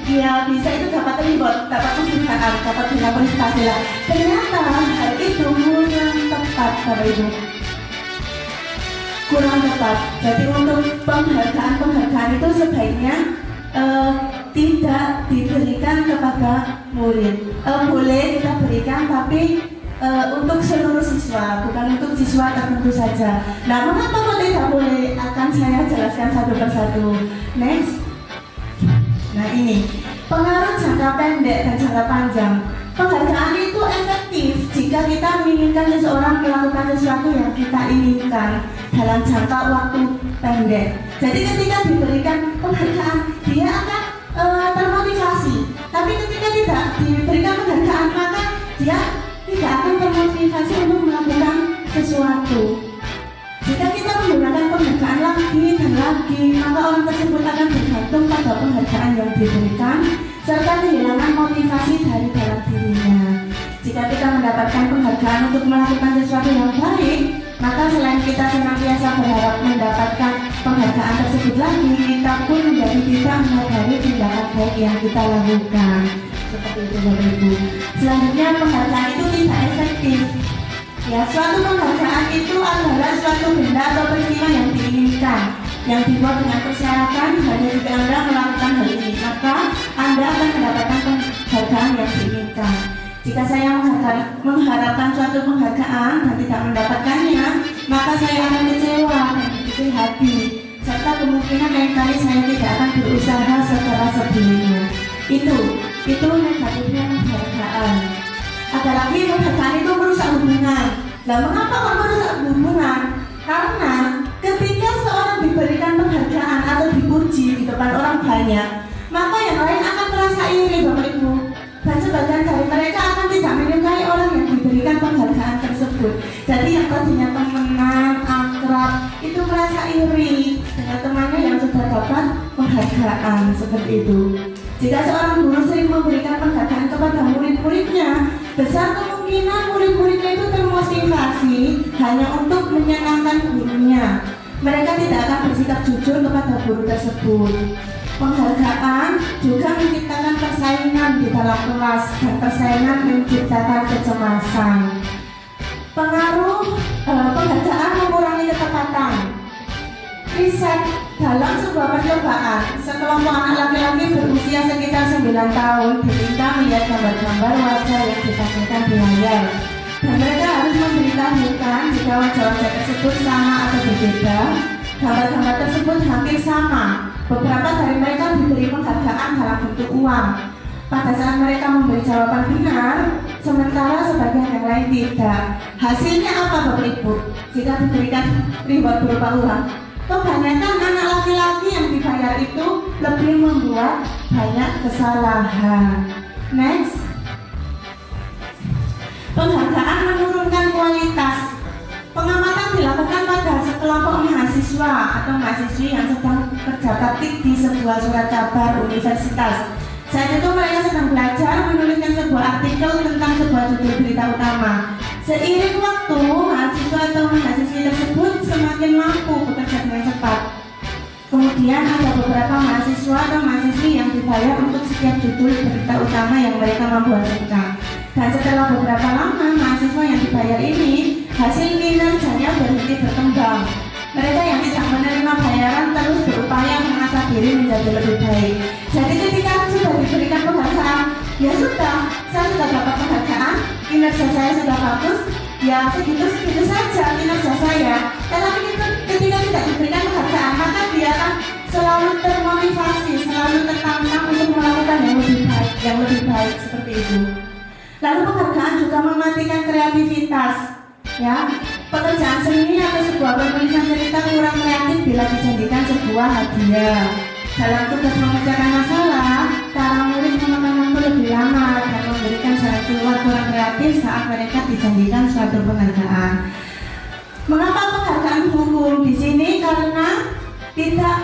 dia bisa itu dapat reward, dapat penghargaan, dapat bintang prestasi lah. Ternyata hal itu kurang tepat, Bapak Ibu. Kurang tepat. Jadi untuk penghargaan itu sebaiknya tidak diberikan kepada murid. Boleh kita berikan, tapi untuk seluruh siswa, bukan untuk siswa tertentu saja. Nah, mengapa kok tidak boleh? Akan saya jelaskan satu persatu. Next. Nah, ini pengaruh jangka pendek dan jangka panjang. Penghargaan itu efektif jika kita menginginkan seseorang melakukan sesuatu yang kita inginkan dalam jangka waktu pendek. Jadi ketika diberikan penghargaan, dia akan termotivasi. Tapi ketika tidak diberikan penghargaan, maka dia tidak akan termotivasi untuk melakukan sesuatu. Jika kita menggunakan penghargaan lagi dan lagi, maka orang tersebut akan bergantung pada penghargaan yang diberikan serta kehilangan motivasi dari dalam dirinya. Jika kita mendapatkan penghargaan untuk melakukan sesuatu yang baik, maka selain kita senantiasa berharap mendapatkan penghargaan tersebut lagi, kita pun menjadi tidak menyadari tindakan baik yang kita lakukan. Seperti itu, Bapak Ibu. Selanjutnya, penghargaan itu tidak efektif. Ya, suatu penghargaan itu adalah suatu benda atau peristiwa yang diinginkan, yang dibuat dengan persyaratan hanya jika Anda melakukan hal ini, maka Anda akan mendapatkan penghargaan yang diinginkan. Jika saya mengharapkan suatu penghargaan dan tidak mendapatkannya, maka saya akan kecewa dan berkecil hati, serta kemungkinan lain kali saya tidak akan berusaha sekeras sebelumnya. Itu negatifnya penghargaan. Ada lagi penghargaan itu merusak hubungan. Nah, mengapa kok merusak hubungan? Karena ketika seorang diberikan penghargaan atau dipuji di depan orang banyak, maka yang lain akan merasa iri, Bapak Ibu. Dan sebagian dari mereka akan tidak menyukai orang yang diberikan penghargaan tersebut. Jadi yang tadinya temenan, akrab, itu merasa iri dengan temannya yang sudah dapat penghargaan seperti itu. Jika seorang guru sering memberikan penghargaan kepada murid-muridnya, besar kemungkinan murid-muridnya itu termotivasi hanya untuk menyenangkan gurunya. Mereka tidak akan bersikap jujur kepada guru tersebut. Penghargaan juga menciptakan persaingan di dalam kelas, dan persaingan menciptakan kecemasan. Penghargaan mengurangi ketepatan. Riset dalam sebuah percobaan, sekelompok anak laki-laki berusia sekitar 9 tahun diminta melihat gambar-gambar wajah yang ditampilkan di layar, dan mereka harus memberitahukan jika wajah-wajah tersebut sama atau berbeda. Gambar-gambar tersebut hampir sama. Beberapa dari mereka diberi penghargaan dalam bentuk uang pada saat mereka memberi jawaban benar, sementara sebagian yang lain tidak. Hasilnya apa, Bapak Ibu? Jika diberikan reward berupa uang, kebanyakan anak laki-laki yang dibayar itu lebih membuat banyak kesalahan. Next, penghargaan menurunkan kualitas. Pengamatan dilakukan pada sekelompok mahasiswa atau mahasiswi yang sedang kerja praktik di sebuah surat kabar universitas. Saat itu mereka sedang belajar menuliskan sebuah artikel tentang sebuah judul berita utama. Seiring waktu, mahasiswa atau mahasiswi tersebut semakin mampu bekerja dengan cepat. Kemudian ada beberapa mahasiswa atau mahasiswi yang dibayar untuk setiap judul berita utama yang mereka mampu hasilkan. Dan setelah beberapa lama, mahasiswa yang dibayar ini hasil kinerjanya berhenti berkembang. Mereka yang tidak menerima bayaran terus berupaya mengasah diri menjadi lebih baik. Jadi ketika sudah diberikan penghargaan, ya sudah, saya sudah dapat penghargaan, kinerja saya sudah bagus, ya segitu saja kinerja saya. Tetapi ketika tidak diberikan penghargaan, maka dia akan selalu termotivasi, selalu tertantang untuk melakukan yang lebih baik seperti itu. Lalu penghargaan juga mematikan kreativitas. Ya, pekerjaan seni atau sebuah penulisan cerita kurang kreatif bila dijadikan sebuah hadiah. Dalam tugas memecahkan masalah, para murid memakan waktu lebih lama dan memberikan jalan keluar kurang kreatif saat mereka dijadikan suatu penghargaan. Mengapa penghargaan hukum di sini? Karena tidak,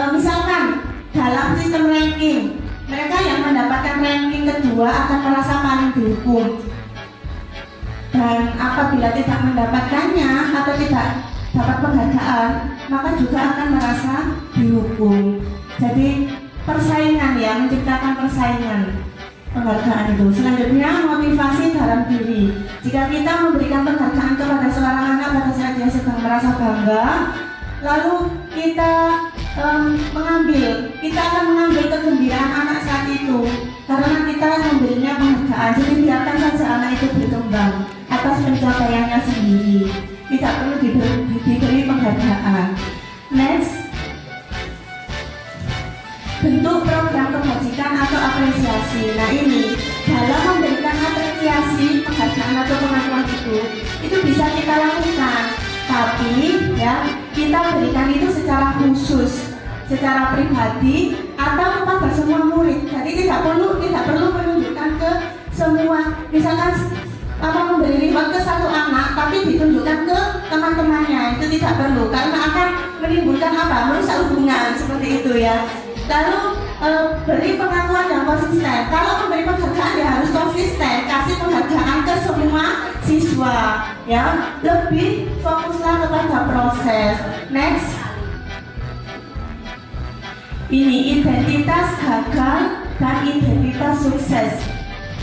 misalkan dalam sistem ranking, mereka yang mendapatkan ranking kedua akan merasa paling dihukum. Dan apabila tidak mendapatkannya atau tidak dapat penghargaan, maka juga akan merasa dihukum. Jadi persaingan, ya, menciptakan persaingan penghargaan itu. Selanjutnya, motivasi dalam diri. Jika kita memberikan penghargaan kepada seorang anak pada saat dia sedang merasa bangga, lalu kita akan mengambil kegembiraan anak saat itu karena kita memberinya penghargaan. Jadi biarkan saja anak itu berkembang atas pencapaiannya sendiri, tidak perlu diberi penghargaan. Next, bentuk program kebajikan atau apresiasi. Nah ini, dalam memberikan apresiasi, penghargaan atau pengakuan itu bisa kita lakukan, tapi ya kita berikan itu secara khusus, secara pribadi atau kepada semua murid. Jadi tidak perlu menunjukkan ke semua. Misalkan memberi reward ke satu anak tapi ditunjukkan ke teman-temannya, itu tidak perlu karena akan menimbulkan merusak hubungan seperti itu, ya. Lalu beri pengakuan yang konsisten. Kalau memberi penghargaan ya harus konsisten, kasih penghargaan ke semua siswa, ya. Lebih fokuslah kepada proses. Next, ini identitas gagal dan identitas sukses,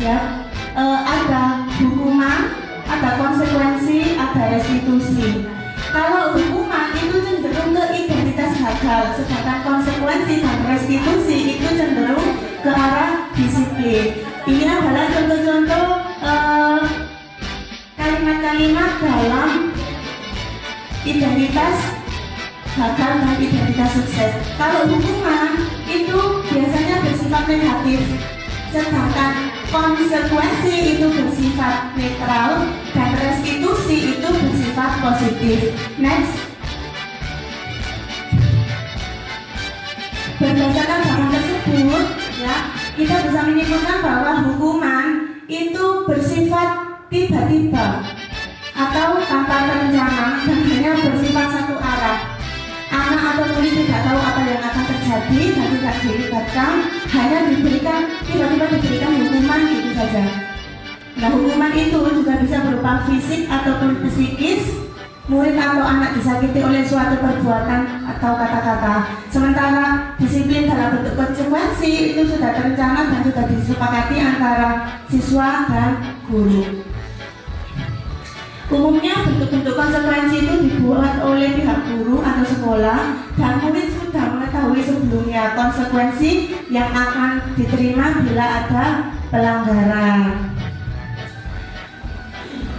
ya. Ada hukuman, ada konsekuensi, ada restitusi. Kalau hukuman itu cenderung ke identitas gagal, sedangkan konsekuensi dan restitusi itu cenderung ke arah disiplin. disiplin. Ini adalah contoh-contoh kalimat-kalimat dalam identitas gagal dan identitas sukses. Kalau hukuman itu biasanya bersifat negatif, sedangkan konsekuensi itu bersifat netral dan restitusi itu bersifat positif. Next. Berdasarkan bahan tersebut, ya, kita bisa menyimpulkan bahwa hukuman itu bersifat tiba-tiba atau tanpa terencana dan hanya bersifat satu arah. Anak atau murid tidak tahu apa yang akan terjadi dan tidak dilibatkan, hanya tiba-tiba diberikan hukuman gitu saja. Nah, hukuman itu juga bisa berupa fisik ataupun psikis. Murid atau anak disakiti oleh suatu perbuatan atau kata-kata. Sementara disiplin dalam bentuk konsekuensi itu sudah terencana dan sudah disepakati antara siswa dan guru. Umumnya bentuk-bentuk konsekuensi itu dibuat oleh pihak guru atau sekolah dan murid sudah mengetahui sebelumnya konsekuensi yang akan diterima bila ada pelanggaran.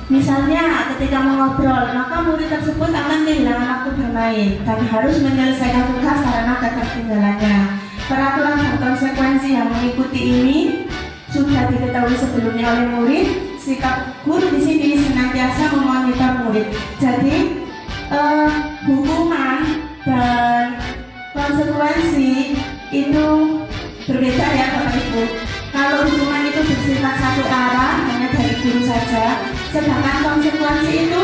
Misalnya ketika mengobrol, maka murid tersebut akan kehilangan waktu bermain dan harus menyelesaikan tugas karena ketertinggalannya. Peraturan dan konsekuensi yang mengikuti ini sudah diketahui sebelumnya oleh murid. Sikap guru di sini senantiasa memonitor murid. Jadi hukuman dan konsekuensi itu berbeda ya Bapak Ibu. Kalau hukuman itu bersifat satu arah hanya dari guru saja, sedangkan konsekuensi itu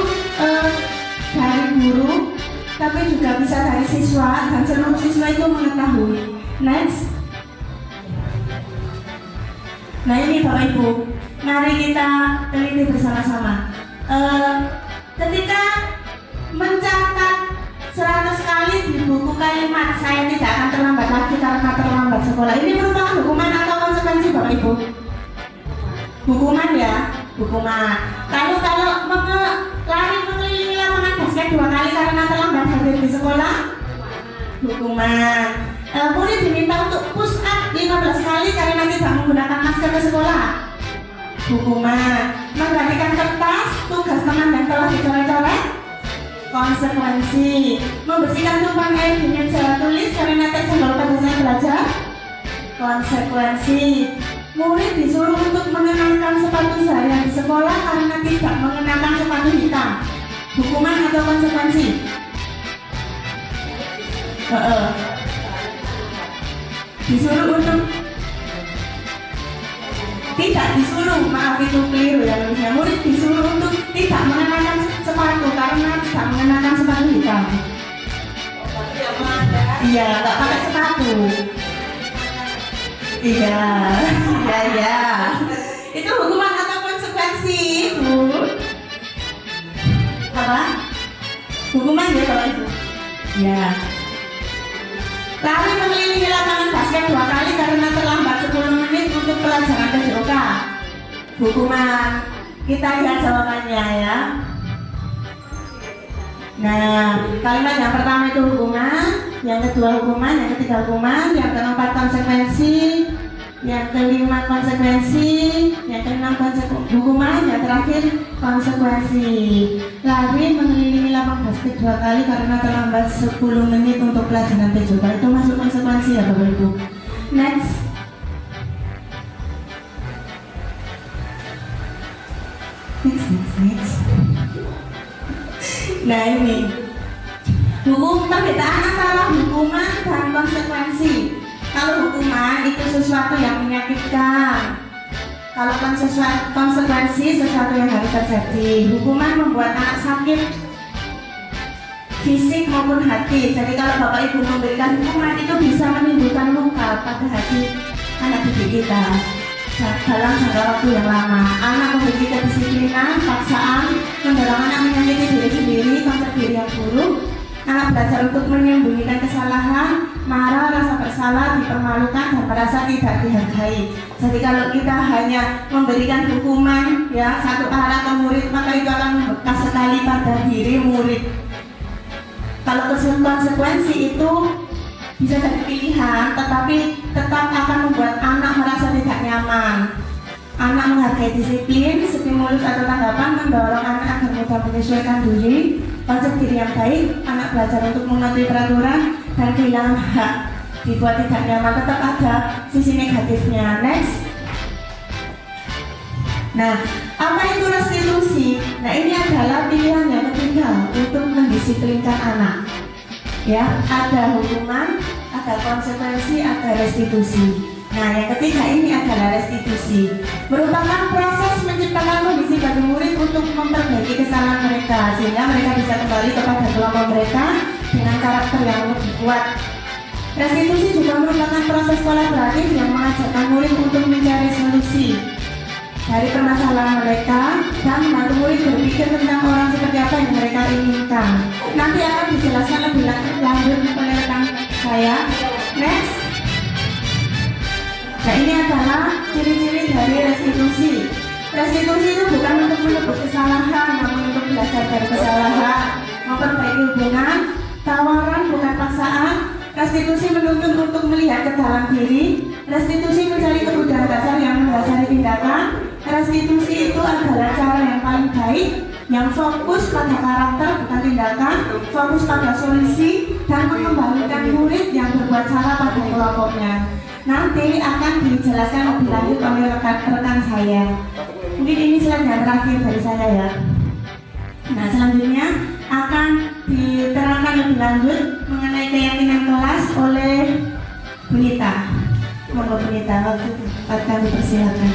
dari guru, tapi juga bisa dari siswa dan seluruh siswa itu mengetahui. Next. Nah ini Bapak Ibu, mari kita teliti bersama-sama. Ketika mencatat 100 kali di buku kalimat saya tidak akan terlambat lagi karena terlambat sekolah, ini merupakan hukuman atau konsekuensi Bapak Ibu? Hukuman ya, hukuman. Lalu kalau lari mengelilingi lapangan basket 2 kali karena terlambat hadir di sekolah, hukuman. Murid diminta untuk push up 15 kali karena tidak menggunakan masker ke sekolah, hukuman. Menggantikan kertas tugas teman yang telah dicoret-coret, konsekuensi. Membersihkan tumpang air di meja tulis karena tersenggol pada saat belajar, konsekuensi. Murid disuruh untuk mengenakan sepatu seharian di sekolah karena tidak mengenakan sepatu hitam, hukuman atau konsekuensi? Disuruh untuk tidak disuruh, maaf itu keliru ya nulisnya. Murid disuruh untuk tidak mengenakan sepatu karena tidak mengenakan sepatu hitam. Iya, nggak pakai sepatu. Iya. Itu hukuman atau konsekuensi, Bu? Apa? Hukuman ya Bapak Ibu? Ya. Lari mengelilingi lapangan basket 2 kali karena terlambat 10 menit untuk pelajaran PJOK, hukuman. Kita lihat jawabannya ya. Nah, kalimat yang pertama itu hukuman, yang kedua hukuman, yang ketiga hukuman, yang keempat konsekuensi, yang kelima konsekuensi, yang keenam hukuman, yang terakhir konsekuensi. Lari mengelilingi lapangan basket 2 kali karena terlambat 10 menit untuk pelajaran PJOK, itu masuk konsekuensi ya Bapak Ibu. Next. Nah ini hukum perbedaan antara hukuman dan konsekuensi. Kalau hukuman itu sesuatu yang menyakitkan, kalau konsekuensi sesuatu yang harus terjadi. Hukuman membuat anak sakit fisik maupun hati. Jadi kalau Bapak Ibu memberikan hukuman itu bisa menimbulkan luka pada hati anak didik kita dalam jangka waktu yang lama. Anak memiliki kedisiplinan, paksaan, mendorong anak menyakiti diri sendiri, konsep diri yang buruk. Anak belajar untuk menyembunyikan kesalahan, marah, rasa bersalah, dipermalukan, dan merasa tidak dihargai. Jadi kalau kita hanya memberikan hukuman ya satu arah ke murid, maka itu akan membekas sekali pada diri murid. Kalau konsekuensi itu bisa jadi pilihan, tetapi tetap akan membuat anak merasa tidak nyaman. Anak menghargai disiplin, stimulus atau tanggapan mendorong anak agar mudah menyesuaikan diri, konsep diri yang baik, anak belajar untuk mematuhi peraturan dan kehilangan hak. Dibuat tidak nyaman tetap ada sisi negatifnya. Next. Nah, apa itu restitusi? Nah, ini adalah pilihan yang ketiga untuk mendisiplinkan anak. Ya, ada hukuman, ada konsekuensi, ada restitusi. Nah, yang ketiga ini adalah restitusi. Merupakan proses menciptakan kondisi bagi murid untuk memperbaiki kesalahan mereka sehingga mereka bisa kembali kepada kelompok mereka dengan karakter yang lebih kuat. Restitusi juga merupakan proses kolaboratif yang mengajarkan murid untuk mencari solusi dari permasalahan mereka dan membantu murid berpikir tentang orang seperti apa yang mereka inginkan. Nanti akan dijelaskan lebih lanjut oleh rekan saya. Next. Nah, ini adalah ciri-ciri dari restitusi. Restitusi itu bukan untuk menebus kesalahan, namun untuk belajar dari kesalahan, memperbaiki hubungan, tawaran bukan paksaan. Restitusi menuntut untuk melihat ke dalam diri. Restitusi mencari kebutuhan dasar yang mendasari tindakan. Restitusi itu adalah cara yang paling baik, yang fokus pada karakter bukan tindakan, fokus pada solusi dan mengembalikan murid yang berbuat salah pada kelompoknya. Nanti akan dijelaskan lebih lanjut oleh rekan-rekan saya. Mungkin ini slide yang terakhir dari saya ya. Nah, selanjutnya akan diterangkan lebih lanjut mengenai keyakinan kelas oleh Bunita. Monggo Bunita, waktu kami persilakan.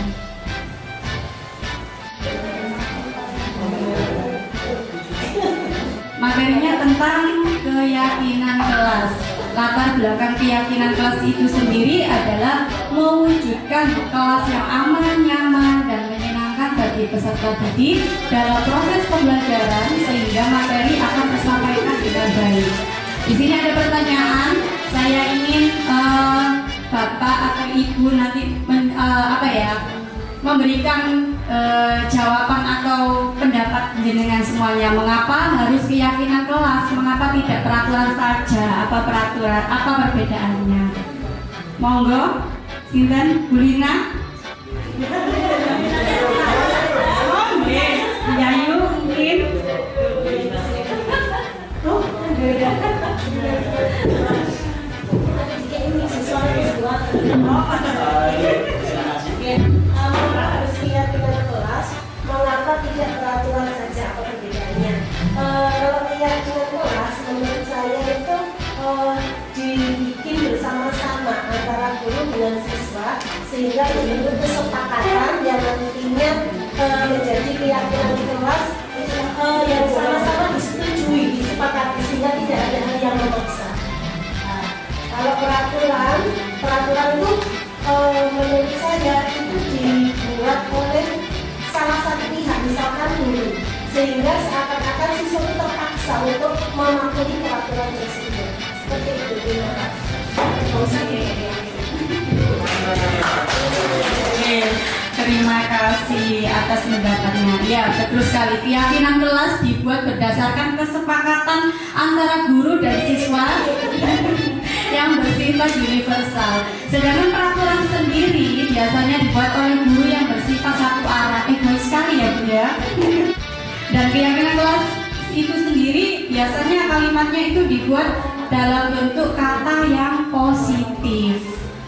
Materinya tentang keyakinan kelas. Latar belakang keyakinan kelas itu sendiri adalah mewujudkan kelas yang aman, nyaman, dan menyenangkan bagi peserta didik dalam proses pembelajaran sehingga materi akan tersampaikan dengan baik. Di sini ada pertanyaan, saya ingin Bapak atau Ibu nanti memberikan jawaban atau pendapat jenengan semuanya. Mengapa harus keyakinan kelas? Mengapa tidak peraturan saja? Apa peraturan? Apa perbedaannya? Monggo, sinten Bu Lina? Oh, nggih. Yayu mungkin. Oh, beda. Harus keyakinan kelas, mengapa tidak peraturan saja, apa perbedaannya? Kalau keyakinan kelas menurut saya itu dibikin bersama-sama antara guru dengan siswa sehingga membentuk kesepakatan yang nantinya menjadi keyakinan kelas yang sama-sama disetujui, disepakati sehingga tidak ada hal yang memaksa. Kalau peraturan itu menurut saya itu dibuat oleh salah satu pihak, misalkan guru, sehingga seakan-akan siswa itu terpaksa untuk mematuhi peraturan tersebut. Seperti itu. Terima kasih atas pendapatnya. Ya, betul sekali. Keyakinan kelas dibuat berdasarkan kesepakatan antara guru dan siswa yang bersifat universal. Sedangkan peraturan sendiri biasanya dibuat oleh guru yang bersifat satu arah. Baik sekali ya Bu ya. Dan keyakinan kelas itu sendiri biasanya kalimatnya itu dibuat dalam bentuk kata yang positif.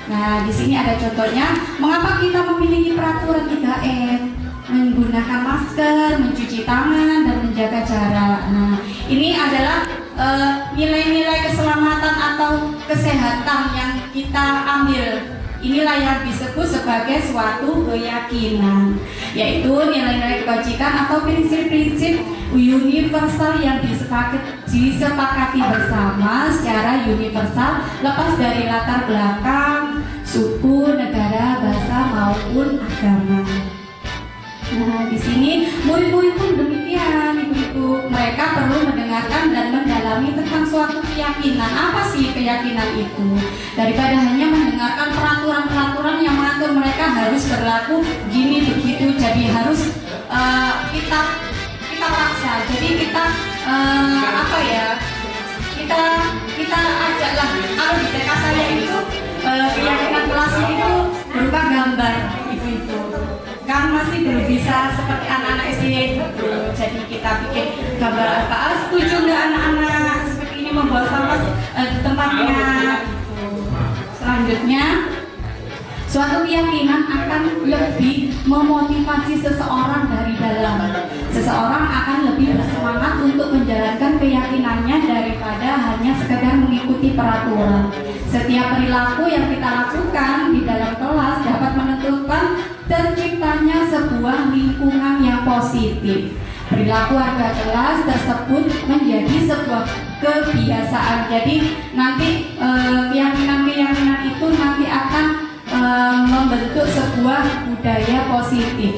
Nah, di sini ada contohnya. Mengapa kita memiliki peraturan 3M? Menggunakan masker, mencuci tangan, dan menjaga jarak. Nah, ini adalah nilai-nilai keselamatan atau kesehatan yang kita ambil. Inilah yang disebut sebagai suatu keyakinan, yaitu nilai-nilai kebajikan atau prinsip-prinsip universal yang disepakati bersama secara universal, lepas dari latar belakang, suku, negara, bahasa maupun agama. Nah, di sini murid-murid pun demikian, ibu-ibu. Mereka perlu mendengarkan dan mendalami tentang suatu keyakinan. Apa sih keyakinan itu? Daripada hanya mendengarkan peraturan-peraturan yang mengatur mereka harus berlaku gini begitu. Jadi harus kita paksa. Jadi kita kita ajaklah. Kalau di TK saya itu keyakinan kelasnya itu berupa gambar itu kan masih belum bisa seperti anak-anak SD itu. Jadi kita bikin gambar apa? Setuju nggak anak-anak seperti ini membawa sampah di tempatnya? Selanjutnya, suatu keyakinan akan lebih memotivasi seseorang dari dalam. Seseorang akan lebih bersemangat untuk menjalankan keyakinannya daripada hanya sekedar mengikuti peraturan. Setiap perilaku yang kita lakukan di dalam kelas dapat menentukan terciptanya sebuah lingkungan yang positif. Perilaku warga kelas tersebut menjadi sebuah kebiasaan. Jadi nanti keyakinan-keyakinan itu nanti akan membentuk sebuah budaya positif.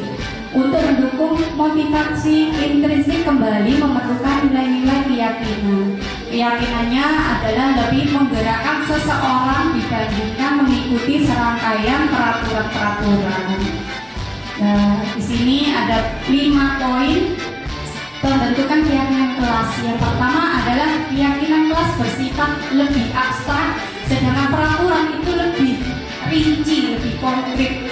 Untuk mendukung motivasi intrinsik kembali memerlukan nilai-nilai keyakinan. Keyakinannya adalah lebih menggerakkan seseorang dibandingkan mengikuti serangkaian peraturan-peraturan. Nah, di sini ada 5 poin pembentukan keyakinan kelas. Yang pertama adalah keyakinan kelas bersifat lebih abstrak, sedangkan peraturan itu lebih rinci, lebih konkret.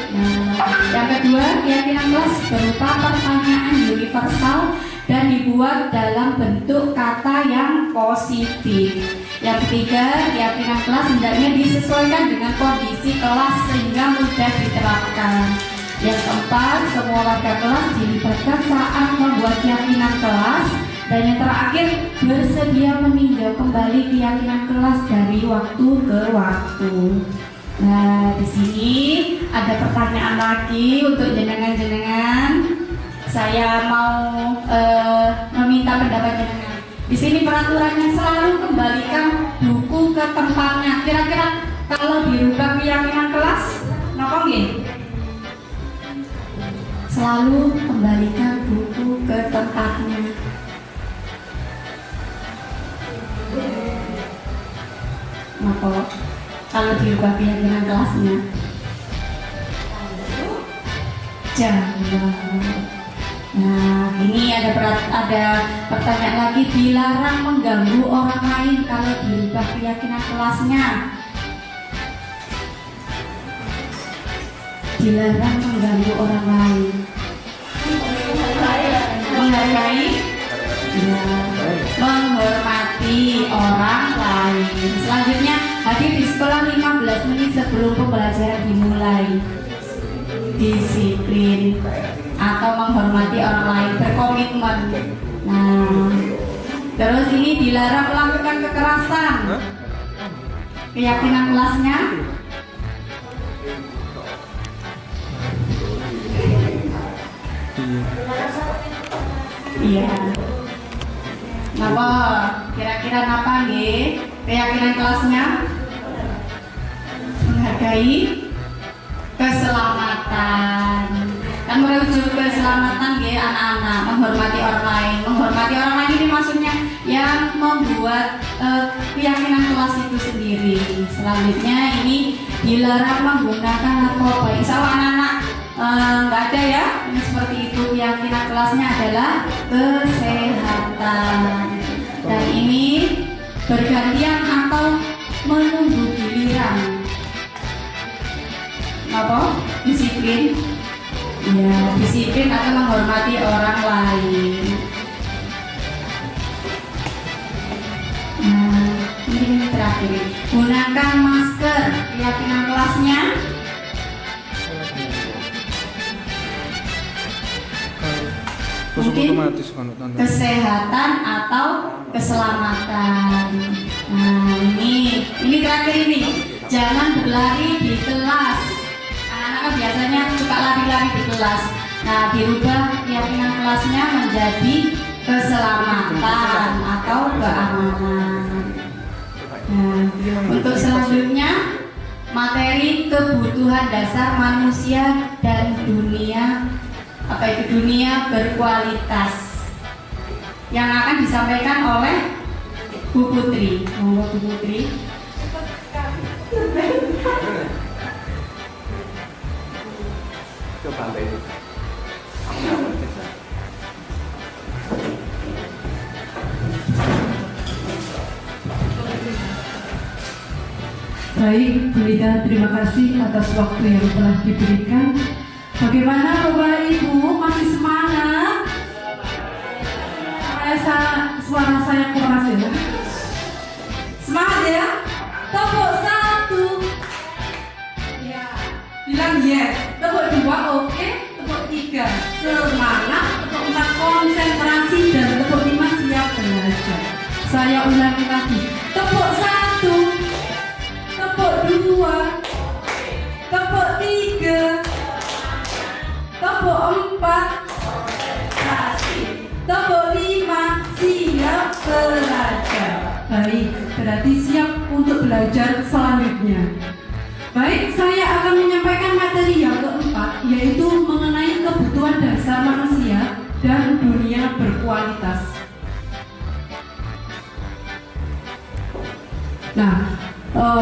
Yang kedua, keyakinan kelas berupa pertanyaan universal dan dibuat dalam bentuk kata yang positif. Yang ketiga, keyakinan kelas hendaknya disesuaikan dengan kondisi kelas sehingga mudah diterapkan. Yang keempat, semua warga kelas dilibatkan saat membuat keyakinan kelas. Dan yang terakhir, bersedia meninjau kembali keyakinan kelas dari waktu ke waktu. Nah, di sini ada pertanyaan lagi untuk jenengan-jenengan. Saya mau meminta pendapat jenengan. Di sini peraturannya selalu kembalikan buku ke tempatnya. Kira-kira kalau dirubah keyakinan kelas, kenapa nggih? Selalu kembalikan buku ke tempatnya. Kenapa? Kalau dirubah keyakinan kelasnya, jangan. Nah, ini ada pertanyaan lagi. Dilarang mengganggu orang lain kalau dirubah keyakinan kelasnya. Dilarang mengganggu orang lain. Menghargai, ya, menghormati orang lain. Selanjutnya, hadir di sekolah 15 menit sebelum pembelajaran dimulai. Disiplin atau menghormati orang lain, berkomitmen. Nah, terus ini dilarang melakukan kekerasan. Keyakinan kelasnya, iya. Napa? Kira-kira napa nggih? Keyakinan kelasnya menghargai keselamatan. Kan merujuk keselamatan nggih anak-anak, menghormati orang lain. Menghormati orang lain ini maksudnya yang membuat keyakinan kelas itu sendiri. Selanjutnya ini dilarang menggunakan narkoba. Insya Allah anak-anak nggak ada ya, ini seperti itu. Keyakinan kelasnya adalah kesehatan. Dan ini bergantian atau menunggu giliran. Apa? Disiplin. Ya, disiplin atau menghormati orang lain. Nah, ini terakhir. Gunakan masker. Keyakinan kelasnya, mungkin kesehatan atau keselamatan. Nah, ini terakhir ini. Jangan berlari di kelas. Anak-anak kan biasanya suka lari-lari di kelas. Nah, dirubah keyakinan kelasnya menjadi keselamatan atau keamanan. Nah, untuk selanjutnya, materi kebutuhan dasar manusia dan dunia berkualitas yang akan disampaikan oleh Bu Putri. Monggo Bu Putri. Baik, Bu Lida, terima kasih atas waktu yang telah diberikan. Bagaimana Bapak Ibu, masih semangat? Suara saya keras ya. Semangat ya. Tepuk 1. Ya, bilang yes. Tepuk 2 oke. Tepuk 3 semangat. Tepuk 4 konsentrasi. Dan tepuk 5 siap belajar. Saya ulangi lagi. Tepuk 1, tepuk 2, tepuk 3, tepuk 4, tepuk 5, siap belajar. Baik, berarti siap untuk belajar selanjutnya. Baik, saya akan menyampaikan materi yang keempat, yaitu mengenai kebutuhan dasar manusia dan dunia berkualitas. Nah,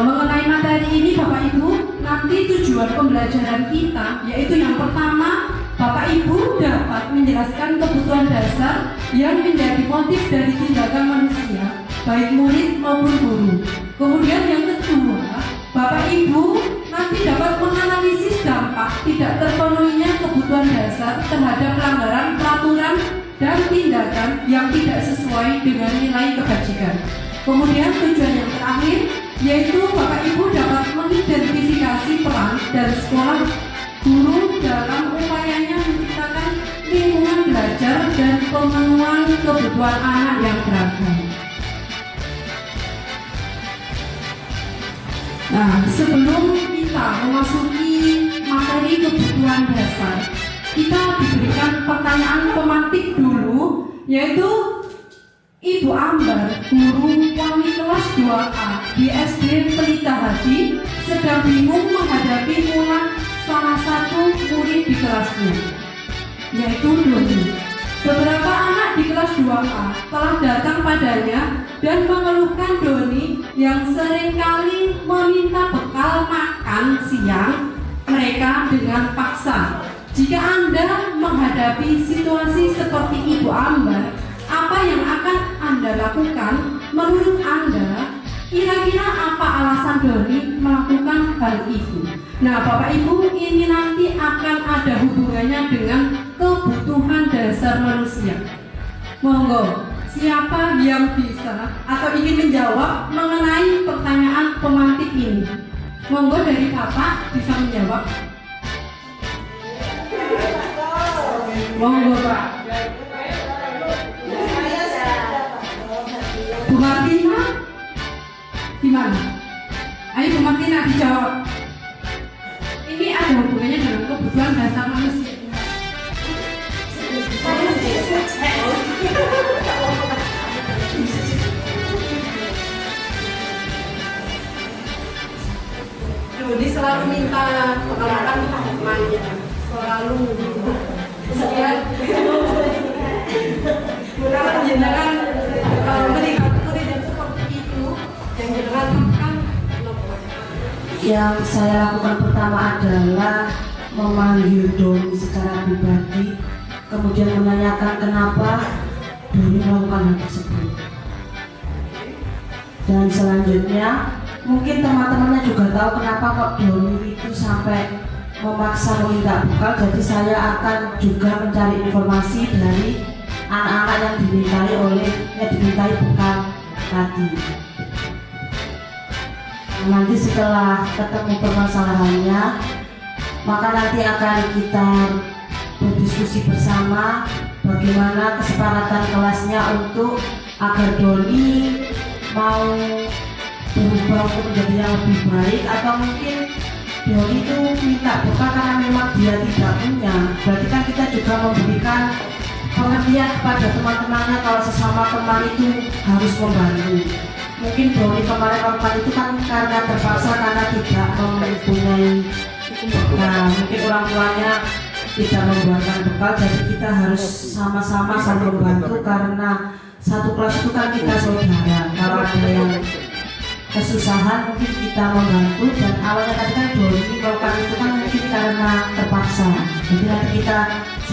mengenai materi ini Bapak Ibu, nanti tujuan pembelajaran kita yaitu yang pertama, Bapak Ibu dapat menjelaskan kebutuhan dasar yang menjadi motif dari tindakan manusia, baik murid maupun guru. Kemudian yang kedua, Bapak Ibu nanti dapat menganalisis dampak tidak terpenuhinya kebutuhan dasar terhadap pelanggaran peraturan dan tindakan yang tidak sesuai dengan nilai kebajikan. Kemudian tujuan yang terakhir yaitu Bapak Ibu dapat mengidentifikasi peran dari sekolah guru dalam upayanya menciptakan lingkungan belajar dan pemenuhan kebutuhan anak yang beragam. Nah, sebelum kita memasuki materi kebutuhan dasar, kita diberikan pertanyaan pemantik dulu, yaitu Ibu Ambar, guru wali kelas 2A di SD Pelita Hadi, sedang bingung menghadapi ulah salah satu murid di kelasnya, yaitu Doni. Beberapa anak di kelas 2A telah datang padanya dan mengeluhkan Doni yang seringkali meminta bekal makan siang mereka dengan paksa. Jika Anda menghadapi situasi seperti Ibu Ambar, apa yang akan Anda lakukan? Menurut Anda, kira-kira apa alasan Doni melakukan hal itu? Nah, Bapak Ibu, ini nanti akan ada hubungannya dengan kebutuhan dasar manusia. Monggo, siapa yang bisa atau ingin menjawab mengenai pertanyaan pemantik ini? Monggo dari Bapak bisa menjawab. Monggo Pak. Bu Martina, gimana? Ayo Bu Martina dijawab. Ini ada hubungannya dengan kebutuhan dasar manusia. Doni selalu minta penolakan temannya, selalu sekian. Kalau jenengan melihat murid yang seperti itu, yang jenengan kan Yang saya lakukan pertama adalah memanggil Doni secara pribadi, kemudian menanyakan kenapa Doni melakukan hal tersebut. Dan selanjutnya, mungkin teman-temannya juga tahu kenapa kok Doni itu sampai memaksa meminta bekal. Jadi saya akan juga mencari informasi dari anak-anak yang dimintai bekal tadi. Nanti setelah ketemu permasalahannya, maka nanti akan kita berdiskusi bersama bagaimana kesepakatan kelasnya untuk agar Doni mau berubah untuk menjadi yang lebih baik, atau mungkin Doni itu minta bekal karena memang dia tidak punya. Berarti kan kita juga memberikan pengertian kepada teman-temannya kalau sesama teman itu harus membantu. Mungkin Doni kemarin itu kan karena terpaksa karena tidak mempunyai bekal, mungkin orang tuanya tidak membuatkan bekal, jadi kita harus sama-sama saling membantu karena satu kelas itu kan kita saudara. Kalau ada yang kesusahan mungkin kita membantu, dan awalnya tadi kan Doni melakukan itu kan mungkin karena terpaksa. Jadi nanti kita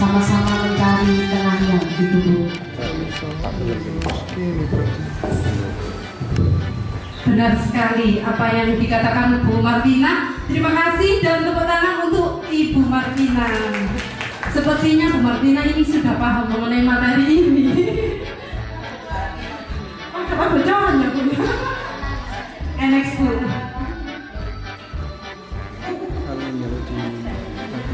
sama-sama mencari tengahnya gitu. benar sekali apa yang dikatakan Bu Martina. Terima kasih dan tepuk tangan untuk Ibu Martina. Sepertinya Bu Martina ini sudah paham mengenai materi ini. Apa bocorannya Bu? Next Bu.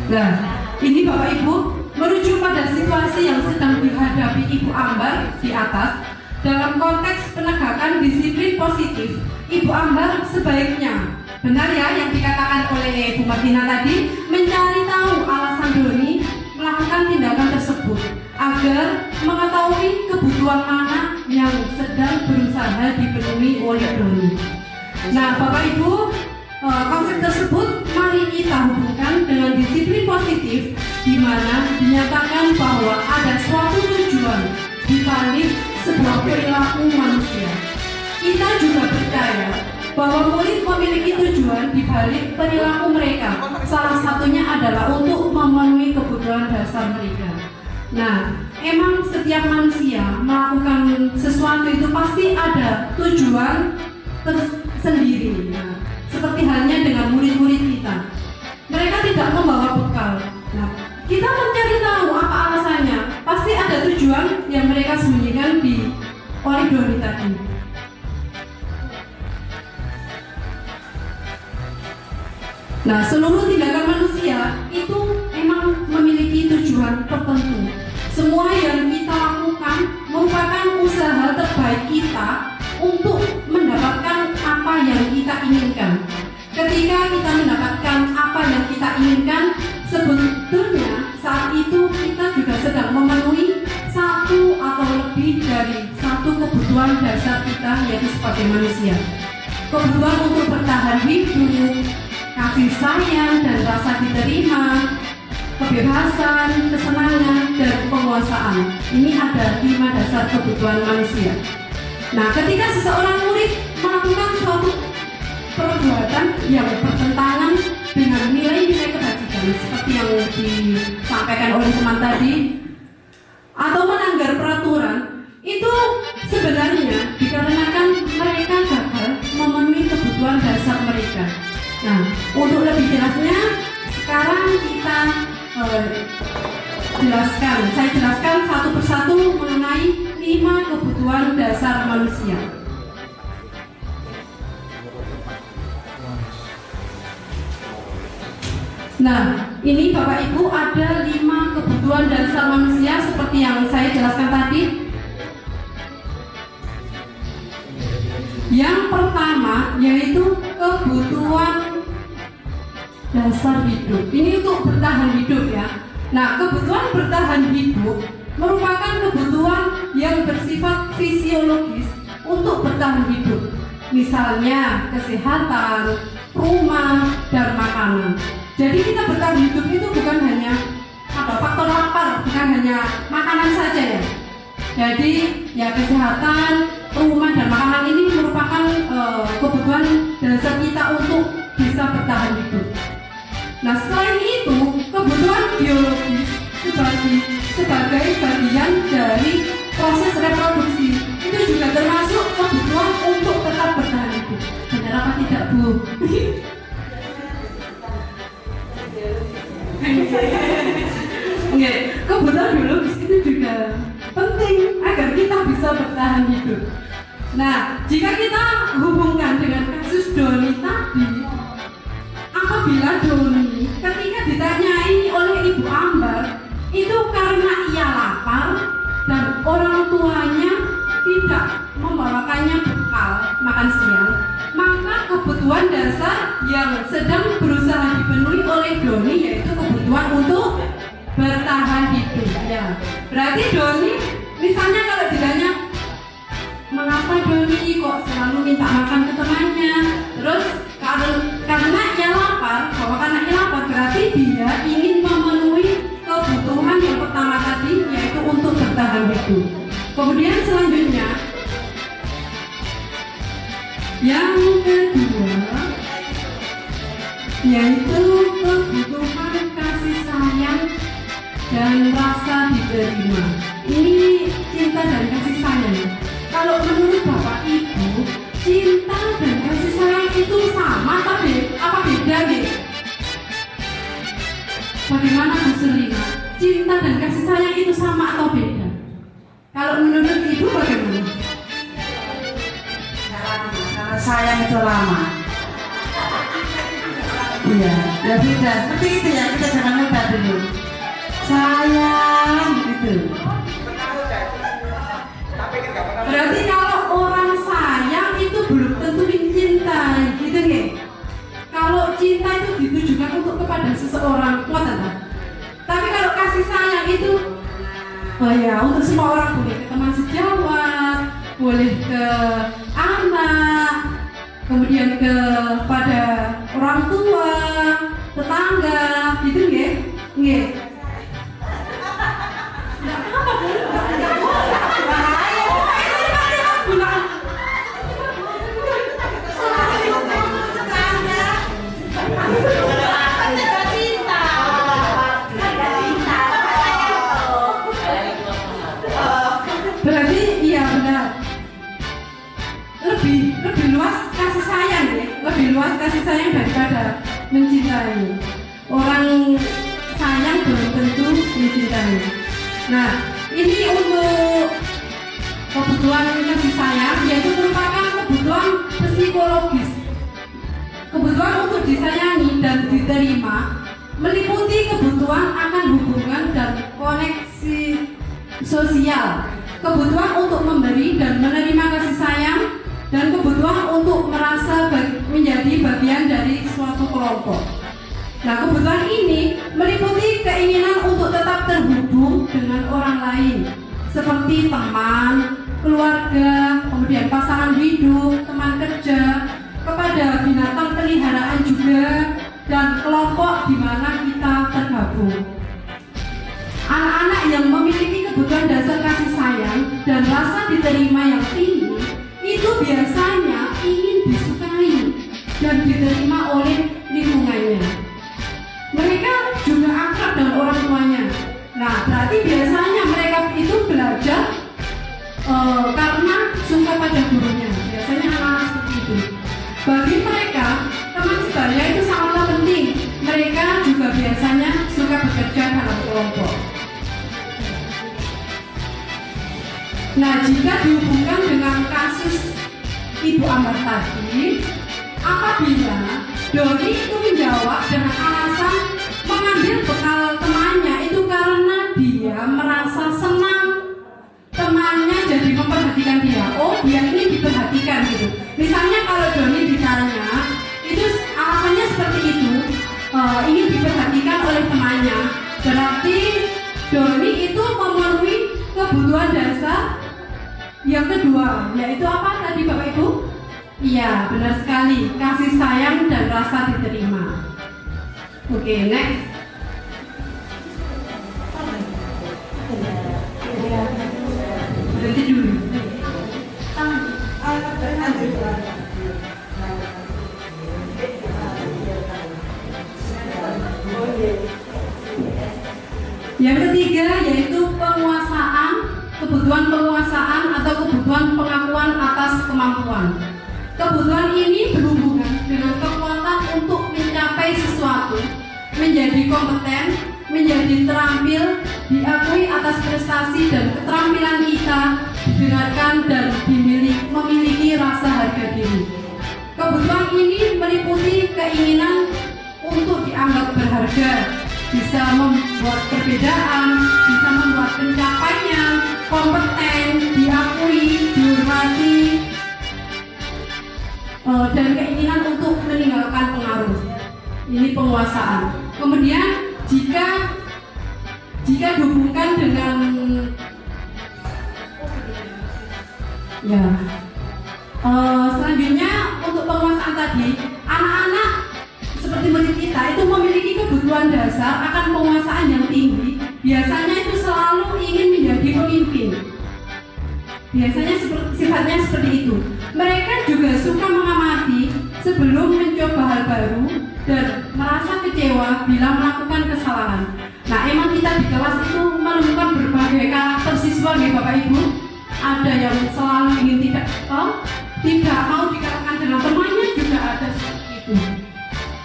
Nah, ini Bapak Ibu merujuk pada situasi yang sedang dihadapi Ibu Ambar di atas. Dalam konteks penegakan disiplin positif, Ibu Ambar sebaiknya, benar ya yang dikatakan oleh Bu Martina tadi, mencari tahu alasan Doni melakukan tindakan tersebut agar mengetahui kebutuhan mana yang sedang berusaha dipenuhi oleh Doni. Nah, Bapak Ibu, konsep tersebut mari kita hubungkan dengan disiplin positif, di mana dinyatakan bahwa ada suatu tujuan di balik sebuah perilaku manusia. Kita juga percaya bahwa murid memiliki tujuan di balik perilaku mereka. Salah satunya adalah untuk memenuhi kebutuhan dasar mereka. Nah, emang setiap manusia melakukan sesuatu itu pasti ada tujuan tersendiri. Nah, seperti halnya dengan murid-murid kita. Mereka tidak membawa bekal. Nah, kita mencari tahu apa alasannya. Pasti ada tujuan yang mereka sembunyikan oleh Doni tadi. Nah, seluruh tindakan manusia itu emang memiliki tujuan tertentu. Semua yang kita lakukan merupakan usaha terbaik kita untuk mendapatkan apa yang kita inginkan. Ketika kita mendapatkan apa yang kita inginkan, sebetulnya saat itu kita juga sedang memenuhi satu atau lebih dari satu kebutuhan dasar kita, yaitu sebagai manusia. Kebutuhan untuk bertahan hidup, kasih sayang dan rasa diterima, kebebasan, kesenangan, dan penguasaan. Ini ada 5 dasar kebutuhan manusia. Nah, ketika seseorang murid melakukan suatu perbuatan yang bertentangan dengan nilai-nilai kebajikan seperti yang disampaikan oleh teman tadi, atau melanggar peraturan, itu sebenarnya dikarenakan mereka gagal memenuhi kebutuhan dasar mereka. Nah, untuk lebih jelasnya, sekarang kita saya jelaskan satu persatu mengenai 5 kebutuhan dasar manusia. Nah, ini Bapak Ibu ada 5 kebutuhan dasar manusia seperti yang saya jelaskan tadi. Yang pertama yaitu kebutuhan dasar hidup. Ini untuk bertahan hidup ya. Nah, kebutuhan bertahan hidup merupakan kebutuhan yang bersifat fisiologis untuk bertahan hidup. Misalnya kesehatan, rumah, dan makanan. Jadi kita bertahan hidup itu bukan hanya faktor lapar, bukan hanya makanan saja ya. Jadi ya kesehatan, rumah, dan makanan ini merupakan kebutuhan dasar kita untuk bisa bertahan hidup. Nah, selain itu, kebutuhan biologis sebagai bagian dari proses reproduksi itu juga termasuk kebutuhan untuk tetap bertahan hidup. Benar apa tidak, Bu? Oke, kebutuhan biologis itu juga penting agar kita bisa bertahan hidup. Nah, jika kita hubungkan dengan kasus Doni tadi, apabila Doni ketika ditanyai oleh Ibu Ambar itu karena ia lapar dan orang tuanya tidak membawakannya bekal makan siang, maka kebutuhan dasar yang sedang berusaha dipenuhi oleh Doni yaitu kebutuhan untuk bertahan hidup ya. Berarti Doni misalnya kalau ditanya mengapa Doni kok selalu minta makan ke temannya, terus karena ia lapar, bahwa karena ia lapar berarti dia ingin memenuhi kebutuhan yang pertama tadi yaitu untuk bertahan hidup. Kemudian selanjutnya yang kedua yaitu kebutuhan kasih sayang dan rasa diterima. Ini cinta dan kasih sayang. Kalau menurut Bapak Ibu, cinta dan bagaimana Bu Selina? Cinta dan kasih sayang itu sama atau beda? Kalau menurut Ibu bagaimana? Karena sayang itu lama. Iya, ya beda. Seperti itu ya, kita jangan lupa dulu. Sayang gitu. Berarti kalau orang sayang itu belum tentu dicintai, gitu nih. Kalau cinta itu ditujukan untuk kepada seseorang, kuat tak? Tapi kalau kasih sayang itu, oh ya, untuk semua orang, boleh ke teman sejawat, boleh ke anak, kemudian kepada orang tua, tetangga, gitu nggih? Nggih. Enggak apa-apa, Bu. Enggak boleh. Bahaya. Berarti iya benar. Lebih luas kasih sayang ya, lebih luas kasih sayang daripada mencintai. Orang sayang belum tentu mencintai. Nah, ini untuk kebutuhan kasih sayang, yaitu merupakan kebutuhan psikologis. Kebutuhan untuk disayangi dan diterima meliputi kebutuhan akan hubungan dan koneksi sosial, kebutuhan untuk memberi dan menerima kasih sayang, dan kebutuhan untuk merasa menjadi bagian dari suatu kelompok. Nah, kebutuhan ini meliputi keinginan untuk tetap terhubung dengan orang lain, seperti teman, keluarga, kemudian pasangan hidup, teman kerja, kepada binatang peliharaan juga, dan kelompok di mana kita tergabung. Anak-anak yang memiliki kebutuhan dasar kasih sayang dan rasa diterima yang tinggi itu biasanya ingin disukai dan diterima oleh lingkungannya. Mereka juga akrab dengan orang tuanya. Nah, berarti biasanya mereka itu belajar karena suka pada gurunya. Biasanya anak-anak seperti itu. Bagi mereka, teman sebaya itu sangatlah penting. Mereka juga biasanya suka bekerja dalam kelompok. Nah, jika dihubungkan dengan kasus Ibu Ambar tadi, apabila Doni itu menjawab dengan alasan mengambil bekal temannya itu karena dia merasa senang temannya jadi memperhatikan dia. Oh, dia ini diperhatikan gitu. Misalnya kalau Doni ditanya, itu alasannya seperti itu, ingin diperhatikan oleh temannya. Berarti Doni itu memenuhi kebutuhan dasar yang kedua, yaitu apa tadi Bapak Ibu? Iya, benar sekali, kasih sayang dan rasa diterima. Oke, next. Berhenti dulu. Yang ketiga yaitu penguasaan, kebutuhan penguasaan atau kebutuhan pengakuan atas kemampuan. Kebutuhan ini berhubungan dengan kekuatan untuk mencapai sesuatu, menjadi kompeten, menjadi terampil, diakui atas prestasi dan keterampilan kita, didengarkan dan memiliki rasa harga diri. Kebutuhan ini meliputi keinginan untuk dianggap berharga, bisa membuat perbedaan, bisa membuat pencapaian, kompeten, diakui, dihormati, dan keinginan untuk meninggalkan pengaruh. Ini penguasaan. Kemudian jika dihubungkan dengan selanjutnya untuk penguasaan tadi, anak-anak seperti murid kita itu memiliki kebutuhan dasar akan penguasaan yang tinggi. Biasanya itu selalu ingin menjadi pemimpin. Biasanya sifatnya seperti itu. Mereka juga suka mengamati sebelum mencoba hal baru dan merasa kecewa bila melakukan kesalahan. Nah, emang kita di kelas itu menemukan berbagai karakter siswa nih Bapak Ibu. Ada yang selalu ingin tidak mau dikalahkan dengan temannya, juga ada seperti itu.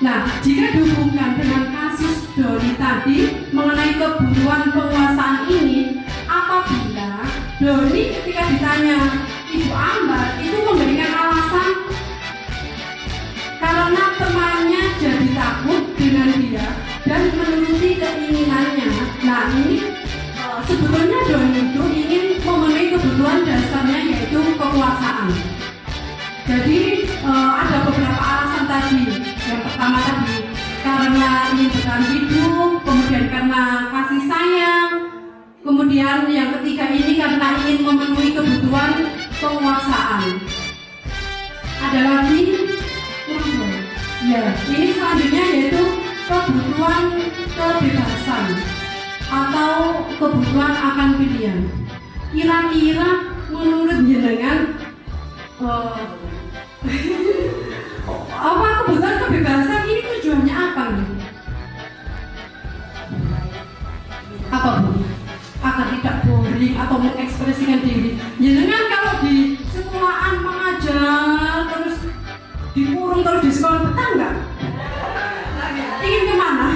Nah, jika dihubungkan dengan kasus Doni tadi mengenai kebutuhan penguasaan ini, apabila Doni ketika ditanya Ibu Ambar itu memberikan alasan karena temannya jadi takut dengan dia dan menuruti keinginannya. Nah, ini sebetulnya Doni itu ingin memenuhi kebutuhan dasarnya yaitu kekuasaan. Jadi ada beberapa alasan tadi. Yang pertama tadi karena ingin bertahan hidup, kemudian karena kasih sayang, kemudian yang ketiga ini karena ingin memenuhi kebutuhan penguasaan. Ada lagi? Ya, ini selanjutnya yaitu kebutuhan kebebasan atau kebutuhan akan pilihan. Kira-kira menurut jenengan apa kebutuhan kebebasan ini tujuannya apa nih? Apa Bu? Agar tidak boring atau mengekspresikan diri. Jenengan kalau di sekolahan mengajar terus dikurung terus di sekolah betah nggak? Ingin kemana?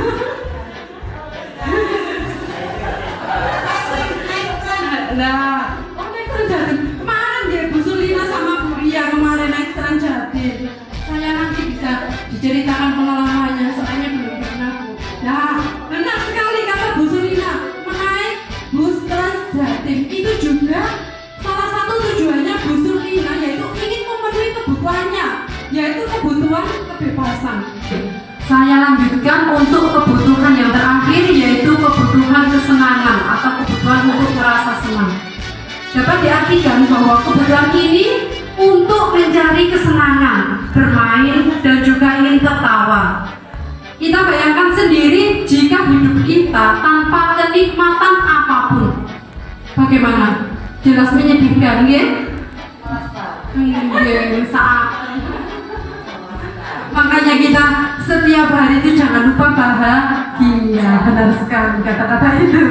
Nah, naik Trans kemarin dia Bu Sulina sama Bu Ria kemarin naik Trans Jatim. Saya nanti bisa diceritakan pengalamannya, soalnya belum pernah Bu. Nah, benar sekali kata Bu Sulina, menaik bus Trans Jatim itu juga salah satu tujuannya Bu Sulina yaitu ingin memenuhi kebutuhannya, yaitu kebutuhan kebebasan. Saya lanjutkan untuk kebutuhan yang terakhir yaitu kebutuhan kesenangan atau kebutuhan untuk merasa senang. Dapat diartikan bahwa kebutuhan ini untuk mencari kesenangan, bermain dan juga ingin tertawa. Kita bayangkan sendiri jika hidup kita tanpa kenikmatan apapun. Bagaimana? Jelas menyedihkan, ya? Saat makanya kita setiap hari itu jangan lupa bahagia. Benar sekali kata-kata itu.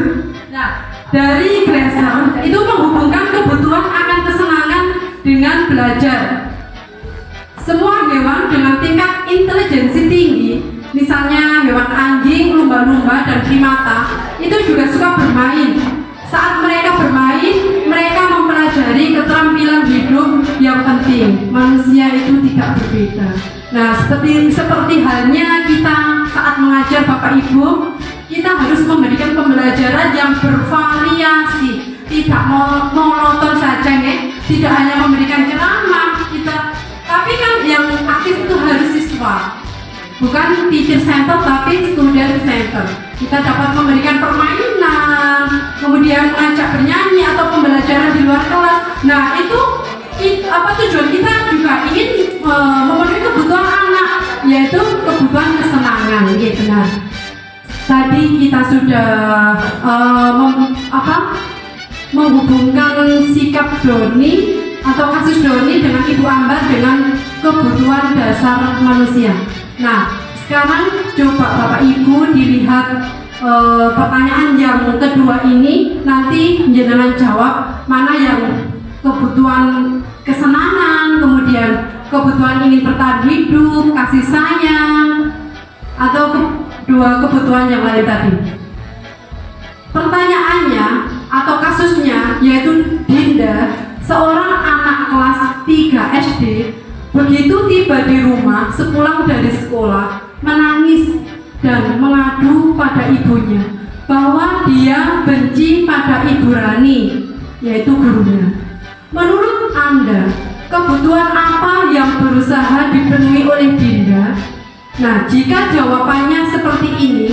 Nah, dari Glasser itu menghubungkan kebutuhan akan kesenangan dengan belajar. Semua hewan dengan tingkat intelijensi tinggi, misalnya hewan anjing, lumba-lumba, dan primata, itu juga suka bermain. Saat mereka bermain, mereka mempelajari keterampilan hidup yang penting. Manusia itu tidak berbeda. Nah, seperti halnya kita saat mengajar Bapak Ibu, kita harus memberikan pembelajaran yang bervariasi, tidak monoton saja, ya. Tidak hanya memberikan ceramah, tapi kan yang aktif itu harus siswa, bukan teacher center tapi student center. Kita dapat memberikan permainan, kemudian mengajak bernyanyi atau pembelajaran di luar kelas. Nah, itu tujuan kita juga ingin memenuhi kebutuhan anak, yaitu kebutuhan kesenangan. Ya, benar. Tadi kita sudah menghubungkan sikap Doni atau kasus Doni dengan Ibu Ambar dengan kebutuhan dasar manusia. Nah, sekarang coba Bapak Ibu dilihat pertanyaan yang kedua ini, nanti jangan jawab mana yang kebutuhan kesenangan, kemudian kebutuhan ingin bertahan hidup, kasih sayang, atau dua kebutuhan yang lain tadi. Pertanyaannya atau kasusnya yaitu Dinda, seorang anak kelas 3 SD, begitu tiba di rumah sepulang dari sekolah, menangis dan mengadu pada ibunya bahwa dia benci pada Ibu Rani, yaitu gurunya. Menurut Anda, kebutuhan apa yang berusaha dipenuhi oleh Dinda? Nah, jika jawabannya seperti ini,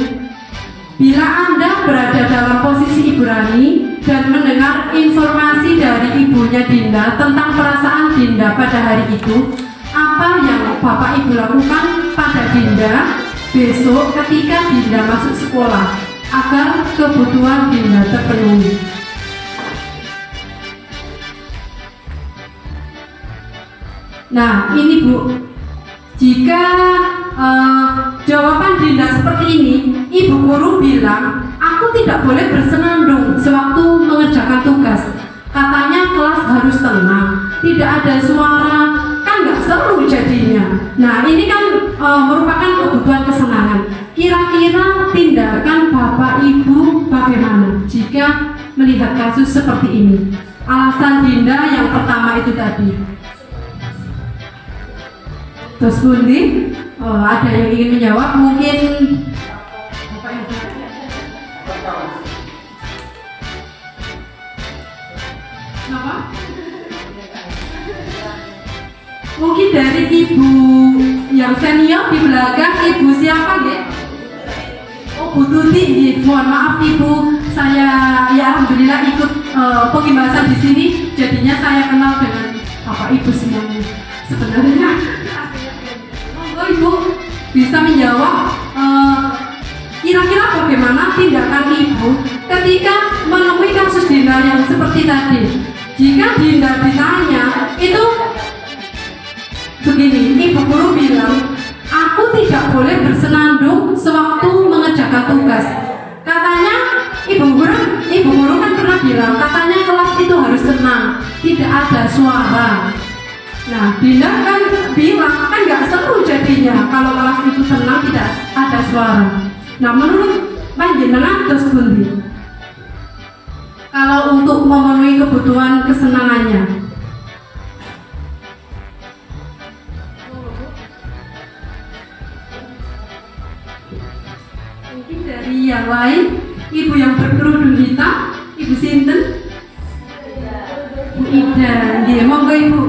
bila Anda berada dalam posisi Ibu Rani dan mendengar informasi dari ibunya Dinda tentang perasaan Dinda pada hari itu, apa yang Bapak Ibu lakukan pada Dinda besok ketika Dinda masuk sekolah agar kebutuhan Dinda terpenuhi? Nah, ini Bu, jika jawaban Dinda seperti ini, Ibu guru bilang, aku tidak boleh bersenandung sewaktu mengerjakan tugas. Katanya kelas harus tenang, tidak ada suara. Kan nggak seru jadinya. Nah ini kan merupakan kebutuhan kesenangan. Kira-kira tindakan Bapak Ibu bagaimana jika melihat kasus seperti ini? Alasan Dinda yang pertama itu tadi. Terus Bundi, ada yang ingin menjawab? Mungkin Bapak yang apa? Mungkin dari ibu yang senior di belakang, ibu siapa ya? Oh, Bu Tuti, mohon maaf ibu, saya ya alhamdulillah ikut pengimbasan di sini, jadinya saya kenal dengan Bapak Ibu semuanya. Sebenarnya, monggo ibu bisa menjawab kira-kira bagaimana tindakan ibu ketika menemui kasus Dinda yang seperti tadi. Jika Dinda ditanya, itu begini, ibu guru bilang, aku tidak boleh bersenandung sewaktu mengerjakan tugas. Katanya ibu guru kan pernah bilang, katanya kelas itu harus tenang, tidak ada suara. Nah, Dinda kan bilang kan nggak seru jadinya kalau kelas itu tenang tidak ada suara. Nah, menurut panjenengan terus Bundi, kalau untuk memenuhi kebutuhan kesenangannya, mungkin dari yang lain, ibu yang berkerudung hitam, ibu sinten? Bu Ida, nggih, monggo ibu.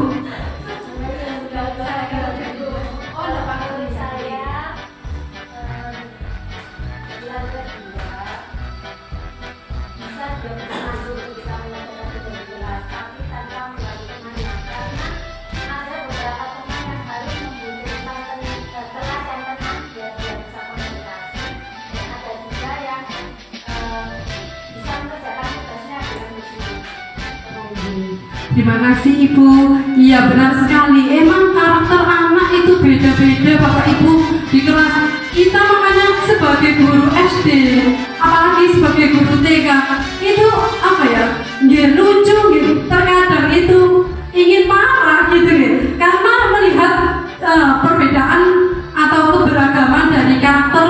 Terima kasih Ibu. Iya benar sekali. Emang karakter anak itu beda-beda Bapak Ibu di kelas kita, makanya sebagai guru SD, apalagi sebagai guru TK itu apa ya? Nggih lucu gitu. Terkadang itu ingin marah gitu ya. Karena melihat perbedaan atau keberagaman dari karakter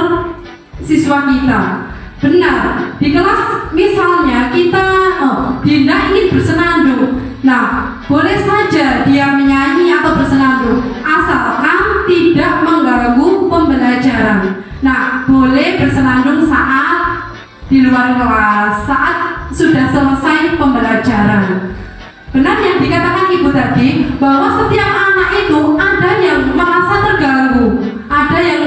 siswa kita. Benar. Di kelas misalnya kita Dinda ingin bersenandung. Nah, boleh saja dia menyanyi atau bersenandung asalkan tidak mengganggu pembelajaran. Nah, boleh bersenandung saat di luar kelas, saat sudah selesai pembelajaran. Benar yang dikatakan Ibu tadi, bahwa setiap anak itu ada yang merasa terganggu, ada yang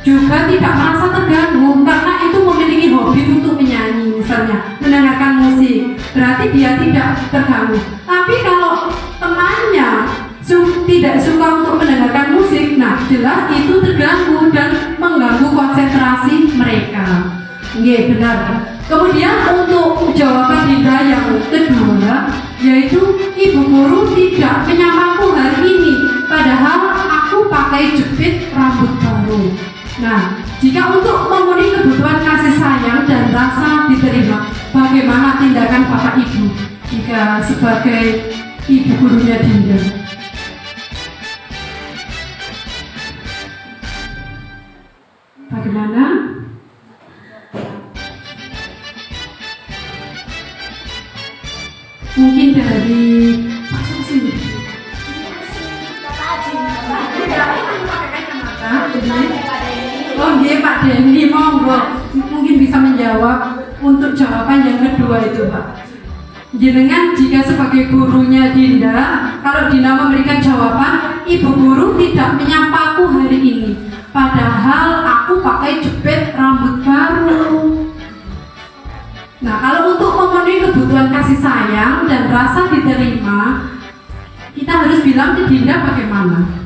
juga tidak merasa terganggu karena itu memiliki hobi untuk menyanyi, misalnya mendengarkan musik, berarti dia tidak terganggu. Tapi kalau temannya tidak suka untuk mendengarkan musik, nah jelas itu terganggu dan mengganggu konsentrasi mereka. Nggih, benar. Kemudian untuk jawaban Dinda yang kedua, yaitu ibu guru tidak menyamaku hari ini, padahal aku pakai jepit rambut baru. Nah, jika untuk memenuhi kebutuhan kasih sayang dan rasa diterima, bagaimana tindakan Bapak Ibu jika sebagai ibu gurunya Dinda? Bagaimana? Mungkin dari Pak Susi. Oh iya Pak Denny, monggo mungkin bisa menjawab untuk jawaban yang kedua itu Pak. Jenengan jika sebagai gurunya Dinda, kalau Dinda memberikan jawaban, ibu guru tidak menyapaku hari ini, padahal aku pakai jepit rambut baru. Nah, kalau untuk memenuhi kebutuhan kasih sayang dan rasa diterima, kita harus bilang ke Dinda bagaimana?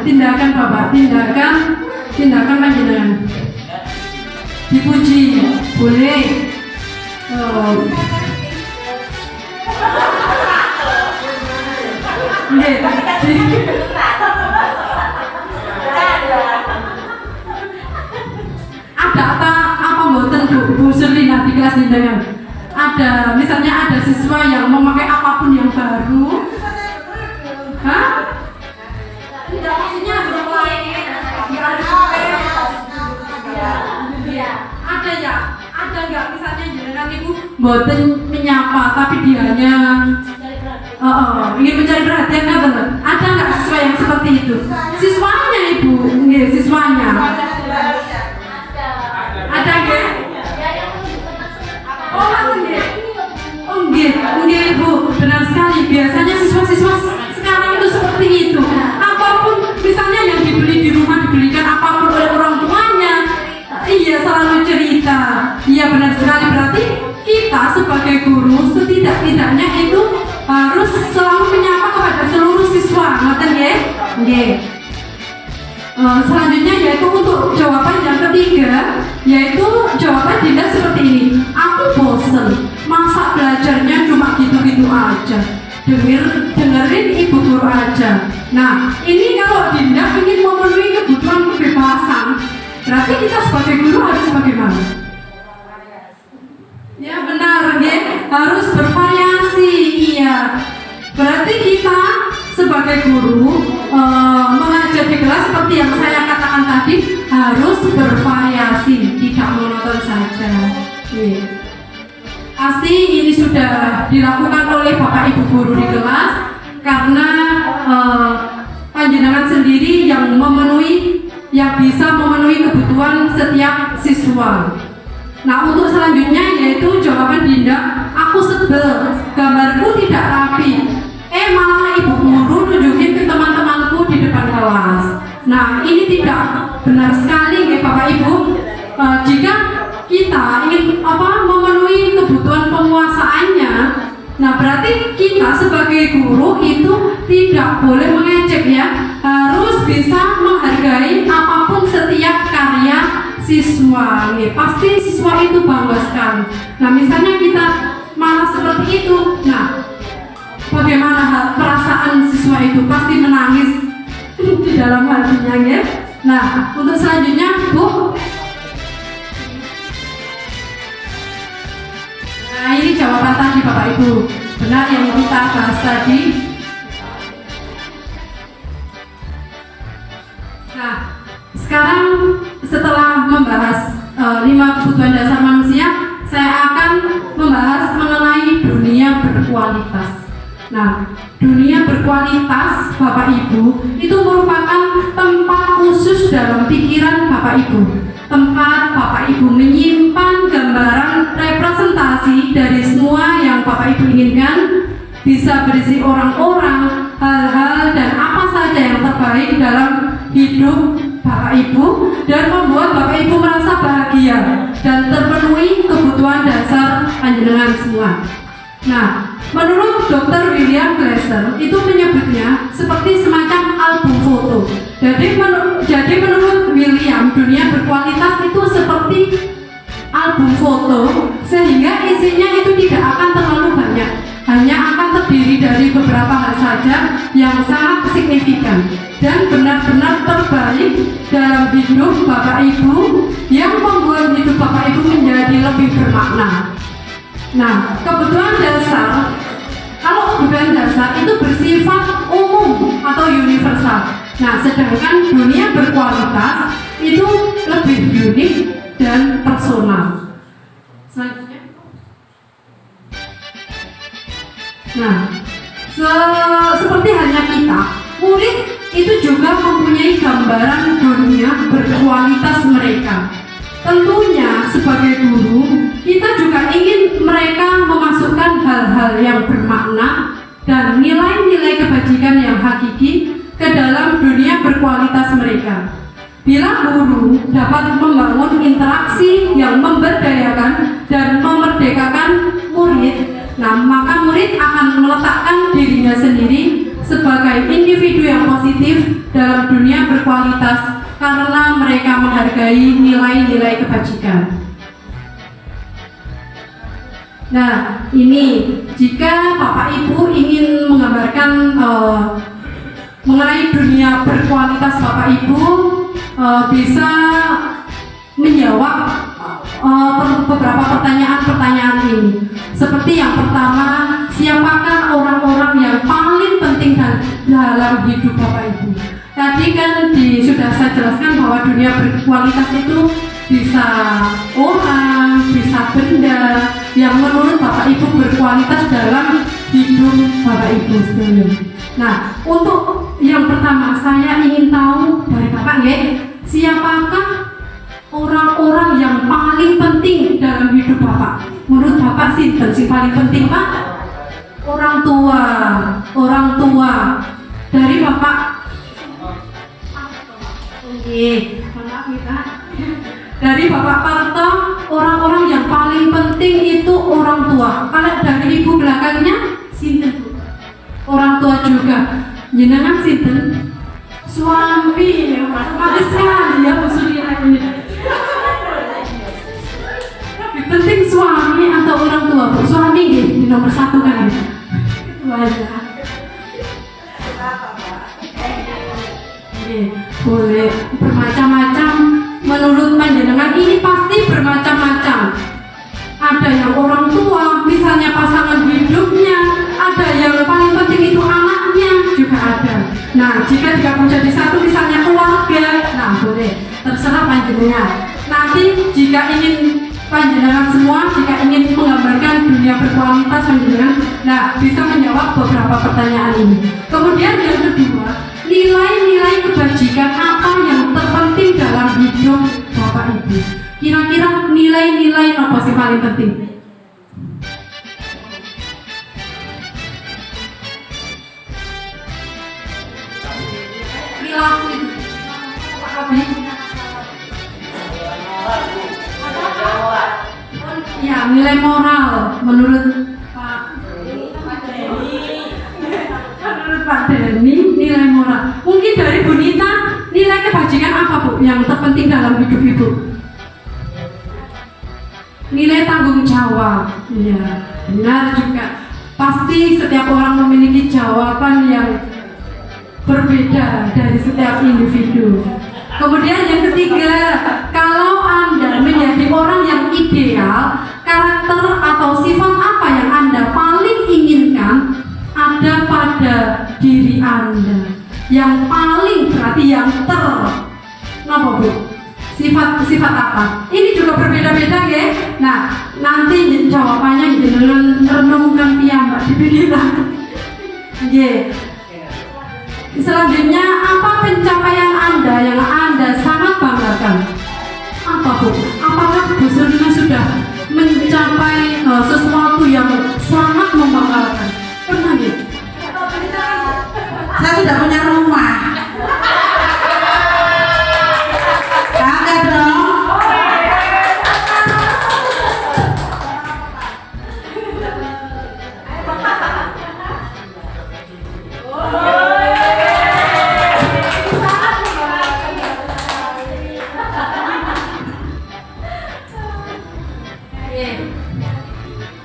Tindakan Bapak, tindakan tindakan panjenengan? Dipuji, boleh. Nggih. Ada apa mboten Bu Surlina di kelas jenengan? Ada, misalnya ada siswa yang memakai apapun yang baru. Hah? Tidak, maksudnya mulai ada ya, ada nggak misalnya jenengan ibu mboten menyapa tapi dianya ingin mencari perhatian kan teman? Ada nggak siswa yang seperti itu? Siswanya ibu, nggih siswanya. Ada nggih? Oh nggih. Oh nggih ibu, benar sekali. Biasanya siswa-siswa sekarang itu seperti itu. Apapun misalnya yang dibeli di rumah dibelikan apapun oleh orang tuanya, iya selalu cerita. Iya benar sekali, berarti kita sebagai guru setidak-tidaknya itu harus selalu menyapa kepada seluruh siswa. Ngoten nggih? Nggih. Selanjutnya yaitu untuk jawaban yang ketiga, yaitu jawaban Dinda seperti ini. Aku bosen, masa belajarnya cuma gitu-gitu aja. Dengerin ibu guru aja. Nah, ini kalau Dinda ingin memenuhi kebutuhan kebebasan, berarti kita sebagai guru harus bagaimana? Ya benar, ya. Harus bervariasi, iya. Berarti kita sebagai guru mengajar di kelas seperti yang saya katakan tadi harus bervariasi, tidak monoton saja. Iya. Pasti ini sudah dilakukan oleh Bapak Ibu guru di kelas karena panjenengan sendiri yang bisa memenuhi kebutuhan setiap siswa. Nah untuk selanjutnya yaitu jawaban Dinda, aku sebel, gambarku tidak rapi. Malah ibu guru nunjukin ke teman-temanku di depan kelas. Nah ini tidak benar sekali ya Bapak Ibu. Jika kita ingin memenuhi kebutuhan penguasaannya, nah berarti kita sebagai guru itu tidak boleh mengejek ya, harus bisa menghargai apapun setiap karya siswa. Pasti siswa itu bangga sekali. Nah misalnya kita malah seperti itu, nah bagaimana perasaan siswa itu? Pasti menangis di dalam hatinya ya. Nah untuk selanjutnya Bu. Nah ini jawaban tadi Bapak Ibu, benar yang kita bahas tadi. Nah sekarang setelah membahas 5 kebutuhan dasar manusia, saya akan membahas mengenai dunia berkualitas. Nah, dunia berkualitas Bapak Ibu itu merupakan tempat khusus dalam pikiran Bapak Ibu. Tempat Bapak Ibu menyimpan gambaran representasi dari semua yang Bapak Ibu inginkan. Bisa berisi orang-orang, hal-hal dan apa saja yang terbaik dalam hidup Bapak Ibu dan membuat Bapak Ibu merasa bahagia dan terpenuhi kebutuhan dasar panjenengan semua. Nah, menurut Dr. William Glasser itu menyebutnya seperti semacam album foto. Jadi menurut William, dunia berkualitas itu seperti album foto, sehingga isinya itu tidak akan terlalu banyak, hanya akan terdiri dari beberapa hal saja yang sangat signifikan dan benar-benar terbaik dalam hidup Bapak Ibu yang membuat hidup Bapak Ibu menjadi lebih bermakna. Nah, kebutuhan dasar, kalau kebutuhan dasar itu bersifat umum atau universal. Nah, sedangkan dunia berkualitas itu lebih unik dan personal. Selanjutnya. Nah, seperti halnya kita, murid itu juga mempunyai gambaran dunia berkualitas mereka. Tentunya sebagai guru, kita juga ingin mereka memasukkan hal-hal yang bermakna dan nilai-nilai kebajikan yang hakiki ke dalam dunia berkualitas mereka. Bila guru dapat membangun interaksi yang memberdayakan dan memerdekakan murid, nah maka murid akan meletakkan dirinya sendiri sebagai individu yang positif dalam dunia berkualitas karena mereka menghargai nilai-nilai kebajikan. Nah, ini jika Bapak Ibu ingin menggambarkan mengenai dunia berkualitas Bapak Ibu, bisa menjawab beberapa pertanyaan-pertanyaan ini. Seperti yang pertama, siapakah orang-orang yang paling penting dalam hidup Bapak Ibu? Tadi kan sudah saya jelaskan bahwa dunia berkualitas itu bisa orang, bisa benda yang menurut Bapak Ibu berkualitas dalam hidup Bapak Ibu sekalian. Nah, untuk yang pertama saya ingin tahu dari Bapak siapakah orang-orang yang paling penting dalam hidup Bapak? Menurut Bapak sinten sing paling penting, Pak? Orang tua. Dari Bapak. Dari Bapak Parto, orang-orang yang paling penting itu orang tua. Kalau dari Ibu belakangnya sinten, Bu? Orang tua juga. Jenengan sinten? Suami. Bagus sekali ya Bu Suliana ini. Lebih penting suami atau orang tua, Bu? Suami di nomor 1 kan? Wajah. Boleh bermacam-macam. Menurut panjenengan ini pasti bermacam-macam. Ada yang orang tua, misalnya pasangan hidupnya. Ada yang paling penting itu anaknya, juga ada. Nah, jika digabung jadi satu misalnya keluarga, nah boleh, terserah panjenengan. Nanti jika ingin panjenengan semua, jika ingin menggambarkan dunia berkualitas panjenengan, nah bisa menjawab beberapa pertanyaan ini. Kemudian yang kedua, nilai-nilai kebajikan apa yang terpenting dalam hidup Bapak Ibu? Kira-kira nilai-nilai apa sih paling penting? Perilaku itu. Ya, nilai moral menurut Pak Denny, nilai moral. Mungkin dari Bu Nita, nilai kebajikan apa Bu yang terpenting dalam hidup Ibu? Nilai tanggung jawab. Iya, benar juga. Pasti setiap orang memiliki jawaban yang berbeda dari setiap individu. Kemudian yang ketiga, kalau Anda menjadi orang yang ideal, karakter atau sifat apa yang Anda paling inginkan ada pada diri Anda? Yang paling berarti yang kenapa Bu? Sifat apa? Ini juga berbeda-beda ya. Nah, nanti jawabannya dengan renungkan piyambak di pikiran. Selanjutnya, apa pencapaian Anda yang Anda sangat banggakan? Apa Bu? Apakah Bu Surina sudah mencapai sesuatu yang sangat membanggakan? Pernah ya? Saya sudah punya rumah. Bangga dong.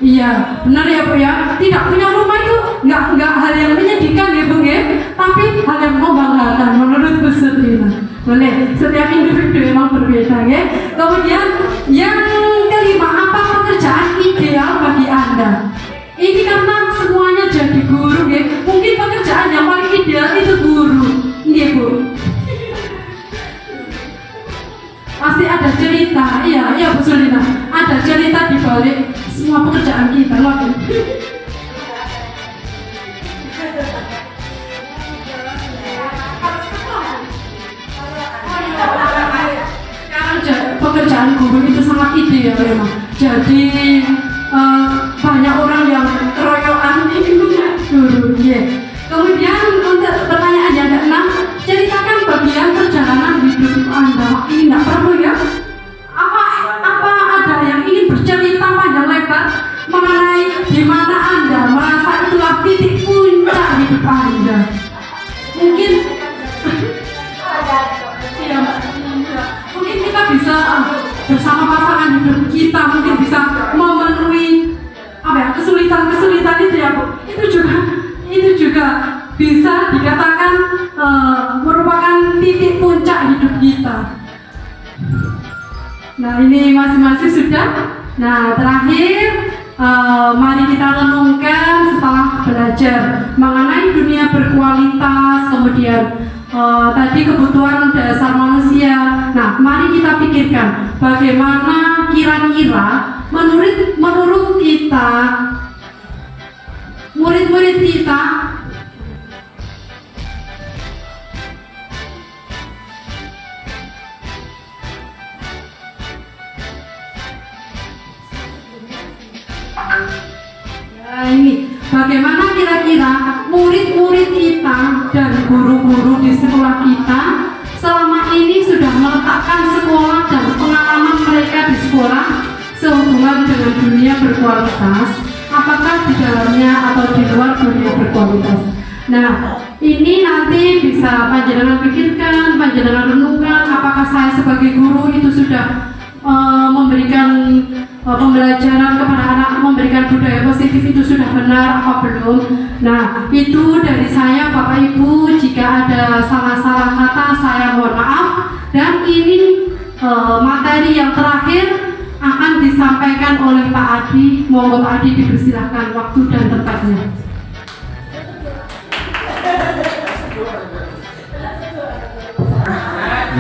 Iya, benar ya Bu ya. Tidak punya rumah itu nggak hal yang menyedihkan ya Bu ya, tapi hal yang membanggakan menurut Bu Surina. Boleh, setiap individu memang berbeda ya. Kemudian yang kelima, apa pekerjaan ideal bagi Anda? Ini karena semuanya jadi guru ya. Mungkin pekerjaan yang paling ideal itu guru, iya Bu. Pasti ada cerita, iya Bu Surina. Ada cerita di balik semua pekerjaan kita, loh. Sekarang pekerjaan guru itu sangat ideal memang. Jadi banyak orang yang keroyokan ini punya guru. Kemudian untuk pertanyaan yang ke-6, ceritakan bagian perjalanan hidup Anda. Ini tidak perlu ya. Apa ada yang ingin bercerita panjang lebar mengenai di mana Anda merasa itulah titik puncak hidup Anda? Mungkin ya, dalam kesulitan itu ya Bu, itu juga bisa dikatakan merupakan titik puncak hidup kita. Nah ini masing-masing sudah. Nah terakhir mari kita renungkan setelah belajar mengenai dunia berkualitas, kemudian tadi kebutuhan dasar manusia. Nah mari kita pikirkan bagaimana kira-kira menurut kita, murid-murid kita ini bagaimana kira-kira murid-murid kita dan guru-guru di sekolah kita selama ini sudah meletakkan sekolah dan pengalaman mereka di sekolah sehubungan dengan dunia berkualitas, apakah di dalamnya atau di luar dunia berkualitas. Nah ini nanti bisa panjenengan pikirkan, panjenengan renungkan, apakah saya sebagai guru itu sudah memberikan pembelajaran kepada anak, memberikan budaya positif itu sudah benar apa belum. Nah itu dari saya Bapak Ibu, jika ada salah-salah kata saya mohon maaf. Dan ini materi yang terakhir akan disampaikan oleh Pak Adi. Monggo Pak Adi dipersilahkan waktu dan tempatnya.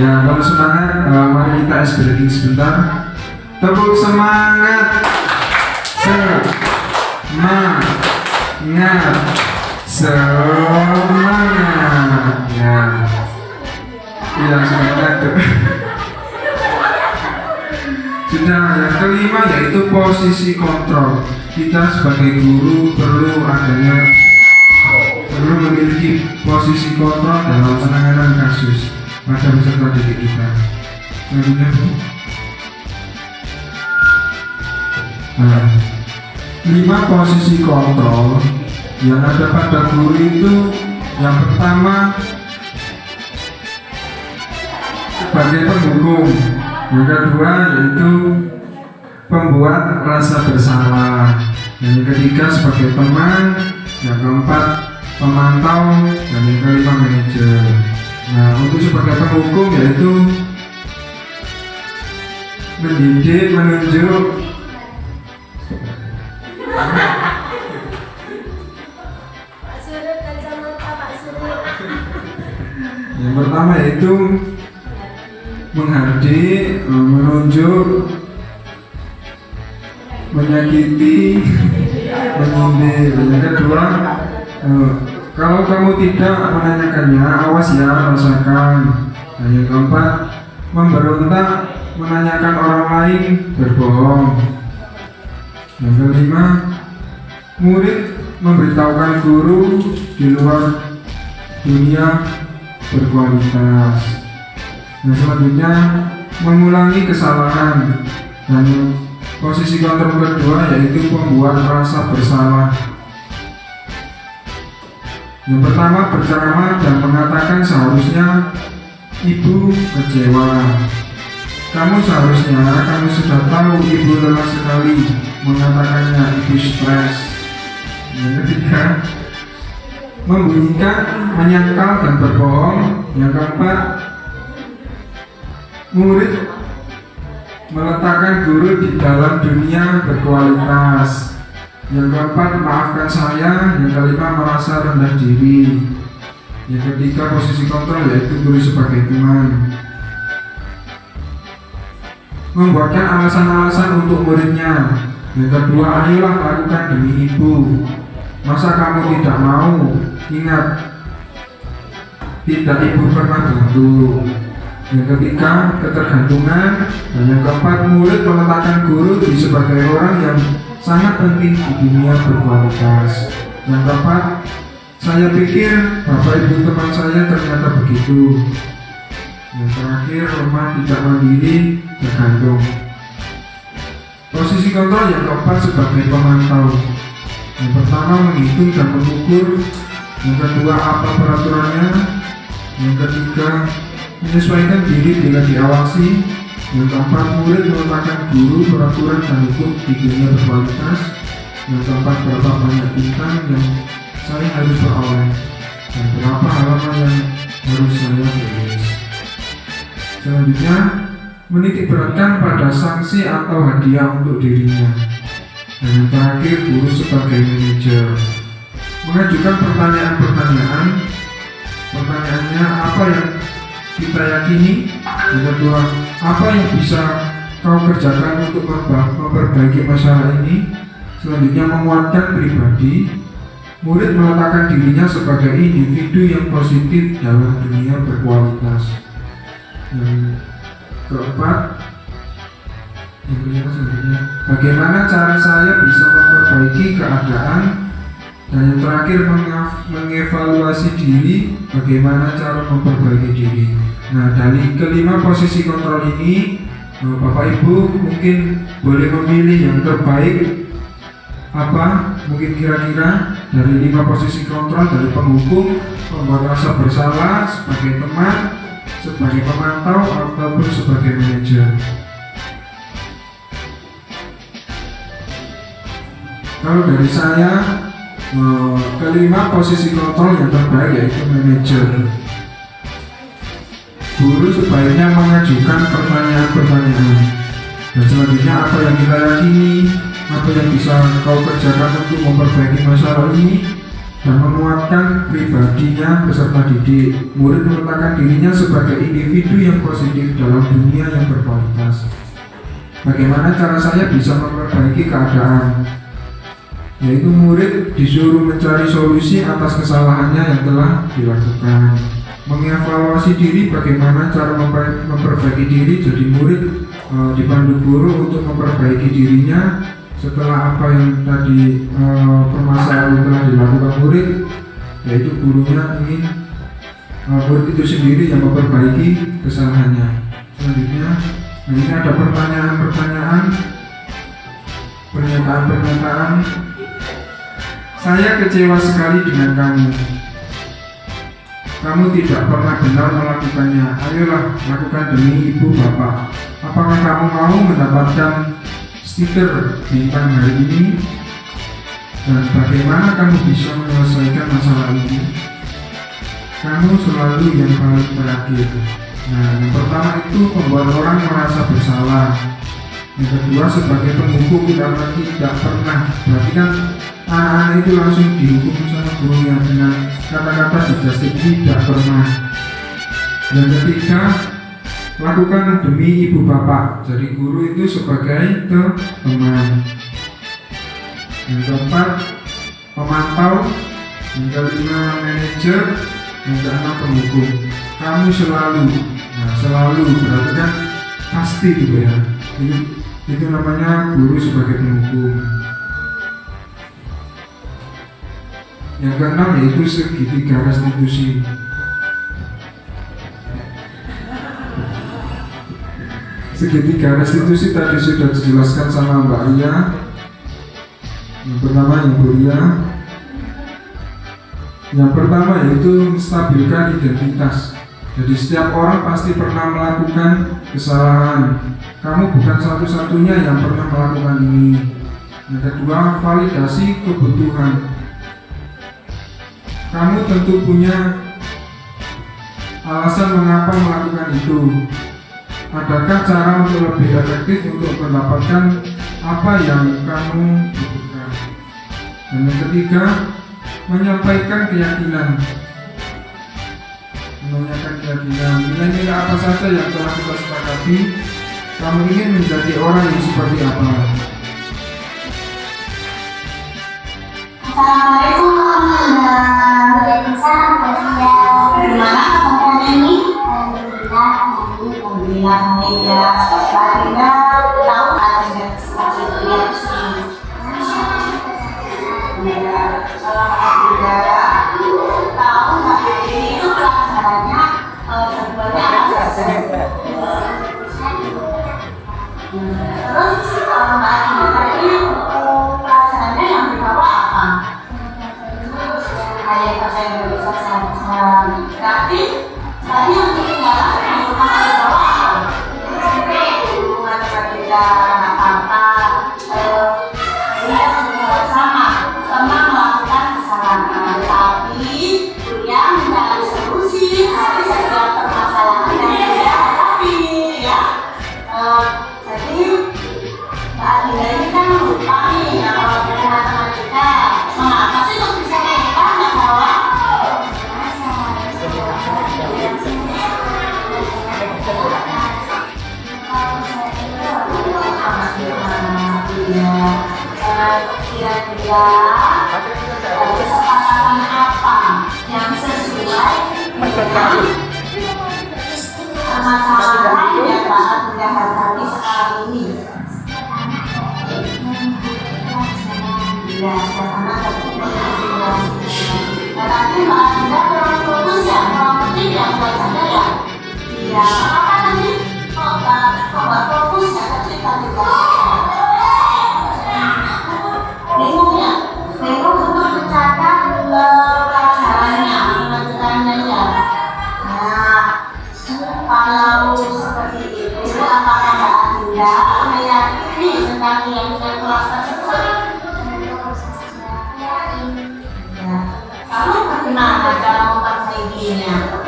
Ya, kalau semangat, mari kita ice breaking sebentar. Tepuk semangat, semangat, semangat. Ya, semangat. Sudah, yang kelima yaitu posisi kontrol. Kita sebagai guru perlu memiliki posisi kontrol dalam penanganan kasus pada peserta didik kita. Selanjutnya Bu. Nah, 5 posisi kontrol yang ada pada guru itu, yang pertama sebagai penghukum, yang kedua yaitu pembuat rasa bersalah, yang ketiga sebagai teman, yang keempat pemantau, dan yang kelima manajer. Nah, untuk sebagai penghukum yaitu mendidik, menunjuk. Pak Surut, kacamata Pak Surut. Yang pertama yaitu menghardik, menunjuk, menyakiti, menyindir. Yang kedua, kalau kamu tidak menanyakannya, awas ya, rasakan. Nah, yang keempat, memberontak, menanyakan orang lain, berbohong. Yang kelima, murid memberitahukan guru di luar dunia berkualitas. Nah, selanjutnya, mengulangi kesalahan. Dan posisi kontrol kedua yaitu membuat rasa bersalah. Yang pertama, berceramah dan mengatakan seharusnya ibu kecewa. Kamu sudah tahu ibu lelah sekali, mengatakannya ibu stres. Yang ketiga, membunyikan, menyangkal dan berbohong. Yang keempat, murid meletakkan guru di dalam dunia berkualitas. Yang keempat, maafkan saya. Yang kelima, merasa rendah diri. Yang ketiga, posisi kontrol yaitu guru sebagai teman. Membuatkan alasan-alasan untuk muridnya. Yang kedua, ayolah lakukan demi ibu. Masa kamu tidak mau? Ingat, tidak ibu pernah bantu. Yang ketiga, ketergantungan. Dan yang keempat, murid meletakkan guru sebagai orang yang sangat penting di dunia berkualitas. Yang keempat, saya pikir bapak ibu teman saya ternyata begitu. Yang terakhir, lemah, tidak mandiri, tergantung. Posisi kontrol yang keempat sebagai pemantau. Yang pertama, menghitung dan mengukur. Yang kedua, apa peraturannya. Yang ketiga, menyesuaikan diri bila diawasi. Yang keempat, murid meletakkan guru, peraturan dan hukum di dunia berkualitas. Yang keempat, berapa banyak bintang yang saya harus peroleh dan berapa halaman yang harus saya tulis. Selanjutnya, menitik beratkan pada sanksi atau hadiah untuk dirinya. Dan yang terakhir, guru sebagai manajer mengajukan pertanyaan-pertanyaan. Pertanyaannya, apa yang kita yakini? Yang kedua, apa yang bisa kau kerjakan untuk memperbaiki masalah ini? Selanjutnya, menguatkan pribadi. Murid meletakkan dirinya sebagai individu yang positif dalam dunia berkualitas. Yang keempat, selanjutnya, bagaimana cara saya bisa memperbaiki keadaan? Dan yang terakhir, mengevaluasi diri, bagaimana cara memperbaiki diri. Nah, dari kelima posisi kontrol ini, Bapak Ibu mungkin boleh memilih yang terbaik apa. Mungkin kira-kira dari 5 posisi kontrol, dari penghukum, pembuat rasa bersalah, sebagai teman, sebagai pemantau, ataupun sebagai manajer. Kalau dari saya, kelima posisi kontrol yang terbaik yaitu manajer. Guru sebaiknya mengajukan pertanyaan-pertanyaan. Dan selanjutnya, apa yang kita yakini, apa yang bisa kau kerjakan untuk memperbaiki masalah ini, dan menguatkan pribadinya beserta didik. Murid meletakkan dirinya sebagai individu yang positif dalam dunia yang berkualitas. Bagaimana cara saya bisa memperbaiki keadaan? Yaitu murid disuruh mencari solusi atas kesalahannya yang telah dilakukan. Mengevaluasi diri, bagaimana cara memperbaiki diri. Jadi murid dipandu guru untuk memperbaiki dirinya setelah apa yang tadi permasalahan yang telah dilakukan murid, yaitu gurunya ingin murid itu sendiri yang memperbaiki kesalahannya. Selanjutnya, ini ada pertanyaan-pertanyaan, pernyataan-pernyataan. Saya kecewa sekali dengan kamu. Kamu tidak pernah benar melakukannya. Ayolah, lakukan demi ibu bapak. Apakah kamu mau mendapatkan stiker bintang hari ini? Dan bagaimana kamu bisa menyelesaikan masalah ini? Kamu selalu yang paling terakhir. Nah, yang pertama itu membuat orang merasa bersalah. Yang kedua, sebagai penghukum karena tidak pernah. Berarti kan anak-anak itu langsung dihukum sama gurunya dengan kata-kata suggestif tidak pernah. Yang ketiga, lakukan demi ibu bapak. Jadi guru itu sebagai teman. Yang keempat, pemantau. Yang kelima, manajer. Yang keenam, penghukum. Kamu selalu. Nah, selalu berarti kan pasti gitu ya. Itu namanya guru sebagai penghukum. Yang keenam yaitu segitiga restitusi. Segitiga restitusi tadi sudah dijelaskan sama Mbak Ria. Yang pertama Ibu Ria. Yang pertama yaitu menstabilkan identitas. Jadi setiap orang pasti pernah melakukan kesalahan. Kamu bukan satu-satunya yang pernah melakukan ini. Yang kedua, validasi kebutuhan. Kamu tentu punya alasan mengapa melakukan itu. Adakah cara untuk lebih efektif untuk mendapatkan apa yang kamu butuhkan? Dan yang ketiga, menyampaikan keyakinan. Menanyakan keyakinan, nilai-nilai apa saja yang telah kita sepakati. Kamu ingin menjadi orang yang seperti apa? Assalamualaikum warahmatullahi wabarakatuh. Gimana kabar ini? Alhamdulillah, Baginda tahu ada seperti Alhamdulillah tahu hari ini itu pelajarannya sebenarnya ada. Terus Baginda ini pelajarannya yang dibawa apa? Kayak kira-kira kesepakatan apa yang sesuai dengan permasalahan yang Pak sudah hadapi sekarang ini? Ya, karena tetapi Pak sudah kurang fokus ya, kurang penting ya buat saya ya. Iya, apa nanti kok nggak fokus ya ke cerita-cerita? Bingung ya, bingung untuk mencatat pelajarannya, pelajarannya ya. Nah, kalau seperti itu, apakah Mbak Adinda meyakini tentang nilai-nilai kelas tersebut? Ya, lalu bagaimana cara memperbaikinya?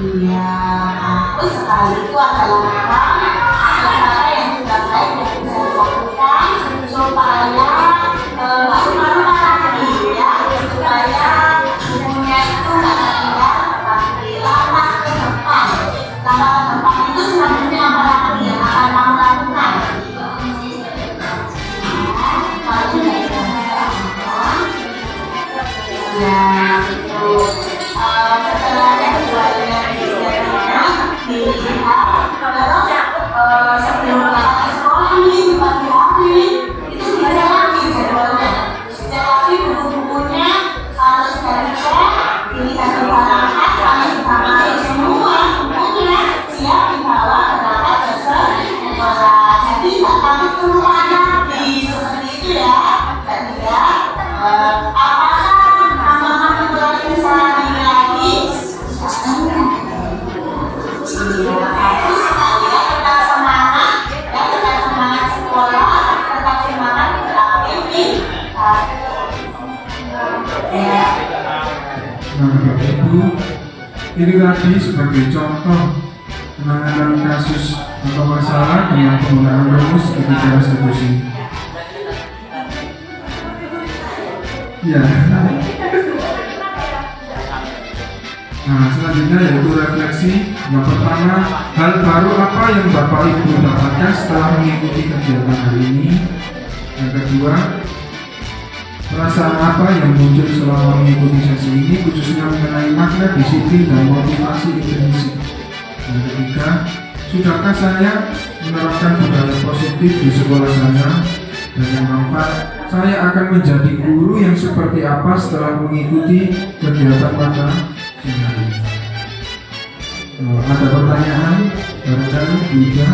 Iya, aku sekali itu adalah cara yang sudah baik dan bisa dilakukan supaya nggak cuma lagi ya, supaya dunia itu nggak tertinggal tapi lama ke depan. Lama ke depan itu selanjutnya apa lagi yang akan kamu lakukan? Kalau sudah ya, betul. Setelah yang keduanya dilihat, terus sebelum berangkat sekolah nih di pagi hari itu bisa lagi jadwalnya, dicek lagi buku-bukunya, kalau sudah dicek dilihat di berangkat, kalau sudah masuk semua bukunya siap dibawa berangkat ke sekolah. Jadi nggak takut keluar lagi seperti itu ya. Dan ya, apakah kamu berarti sehari lagi? Bagus sekali ya, tetap semangat ya, tetap semangat sekolah, tetap semangat beraktivitas ya. Nah, Bapak Ibu, ini tadi sebagai contoh penanganan kasus atau masalah dengan penggunaan rumus ketika restitusi. Ya. Nah, selanjutnya yaitu refleksi. Yang pertama, hal baru apa yang Bapak Ibu dapatkan setelah mengikuti kegiatan hari ini? Yang kedua, perasaan apa yang muncul selama mengikuti sesi ini, khususnya mengenai makna, disiplin, dan motivasi intrinsik? Yang ketiga, sudahkah saya menerapkan budaya positif di sekolah saya? Dan yang keempat, saya akan menjadi guru yang seperti apa setelah mengikuti kegiatan pada siang hari. Ada pertanyaan? Barangkali juga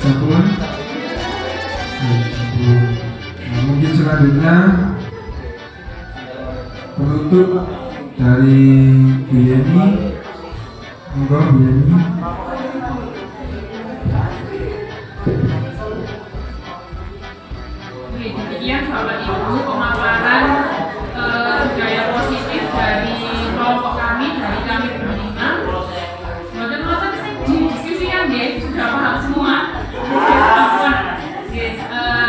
satuan? Nah, mungkin selanjutnya penutup dari Bu Yeni. Monggo Bu Yeni. Demikian Bapak Ibu pemaparan budaya positif dari kelompok kami, dari kami berlima. Mboten-mboten sing didiskusikan nggih, sudah paham semua.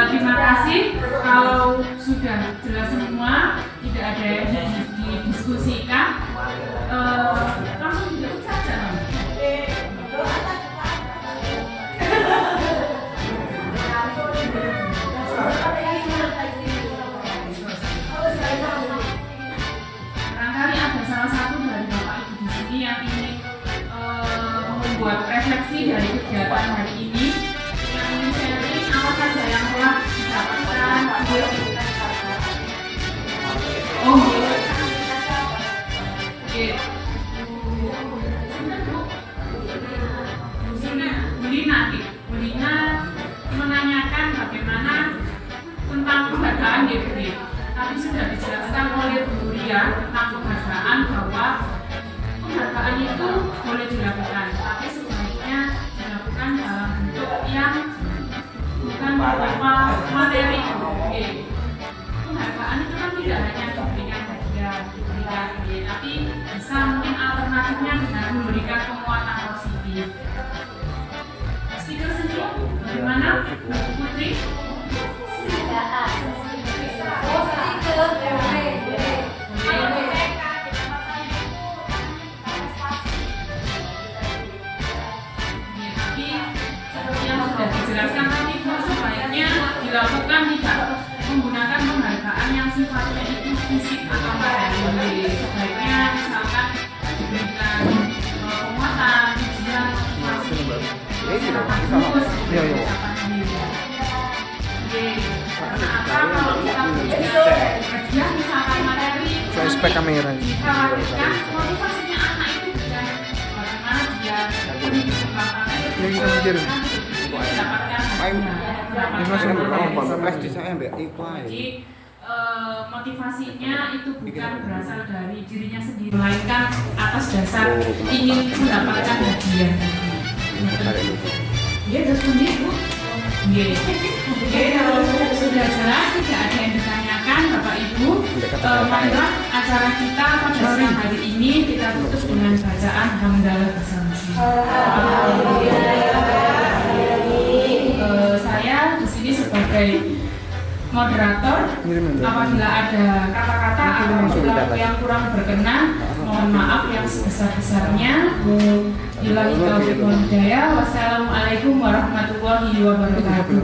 Terima kasih. Kalau sudah jelas semua, tidak ada yang didiskusikan, langsung ditutup saja. Barangkali ada salah satu dari Bapak Ibu di sini yang ingin membuat refleksi dari kegiatan hari ini, yang ingin sharing apa saja yang telah didapatkan. Oh, Bu Lina menanyakan bagaimana tentang penghargaan DPD. Tadi sudah dijelaskan oleh Bu Ria tentang penghargaan, bahwa penghargaan itu boleh dilakukan, tapi sebaiknya dilakukan dalam bentuk yang bukan berupa materi. Penghargaan itu kan tidak hanya diberikan hadiah, tapi bisa mungkin alternatifnya dengan memberikan penguatan positif. Speaker sendiri, bagaimana Bu Putri? sudah dijelaskan tadi Bu, sebaiknya dilakukan tidak menggunakan penghargaan yang sifatnya itu fisik atau materi. Sebaiknya misalkan diberikan penguatan, ujian, motivasi, bagus, karena apa? Kalau kita berikan hadiah misalkan materi, Flashback kamera. dikhawatirkan motivasinya anak itu bukan bagaimana dia Yang bisa mikir. mendapatkan jadi motivasinya itu bukan berasal dari dirinya sendiri, melainkan atas dasar ingin mendapatkan hadiah. Ya, terus Bu. Oke, kalau sudah jelas tidak ada yang ditanyakan Bapak Ibu, marilah acara kita pada siang hari ini kita tutup dengan bacaan hamdalah bersama. Saya di sini sebagai moderator. Apabila ada kata-kata atau perilaku yang kurang berkenan, mohon maaf yang sebesar-besarnya. Billahi taufiq wal hidayah. Wassalamualaikum warahmatullahi wabarakatuh.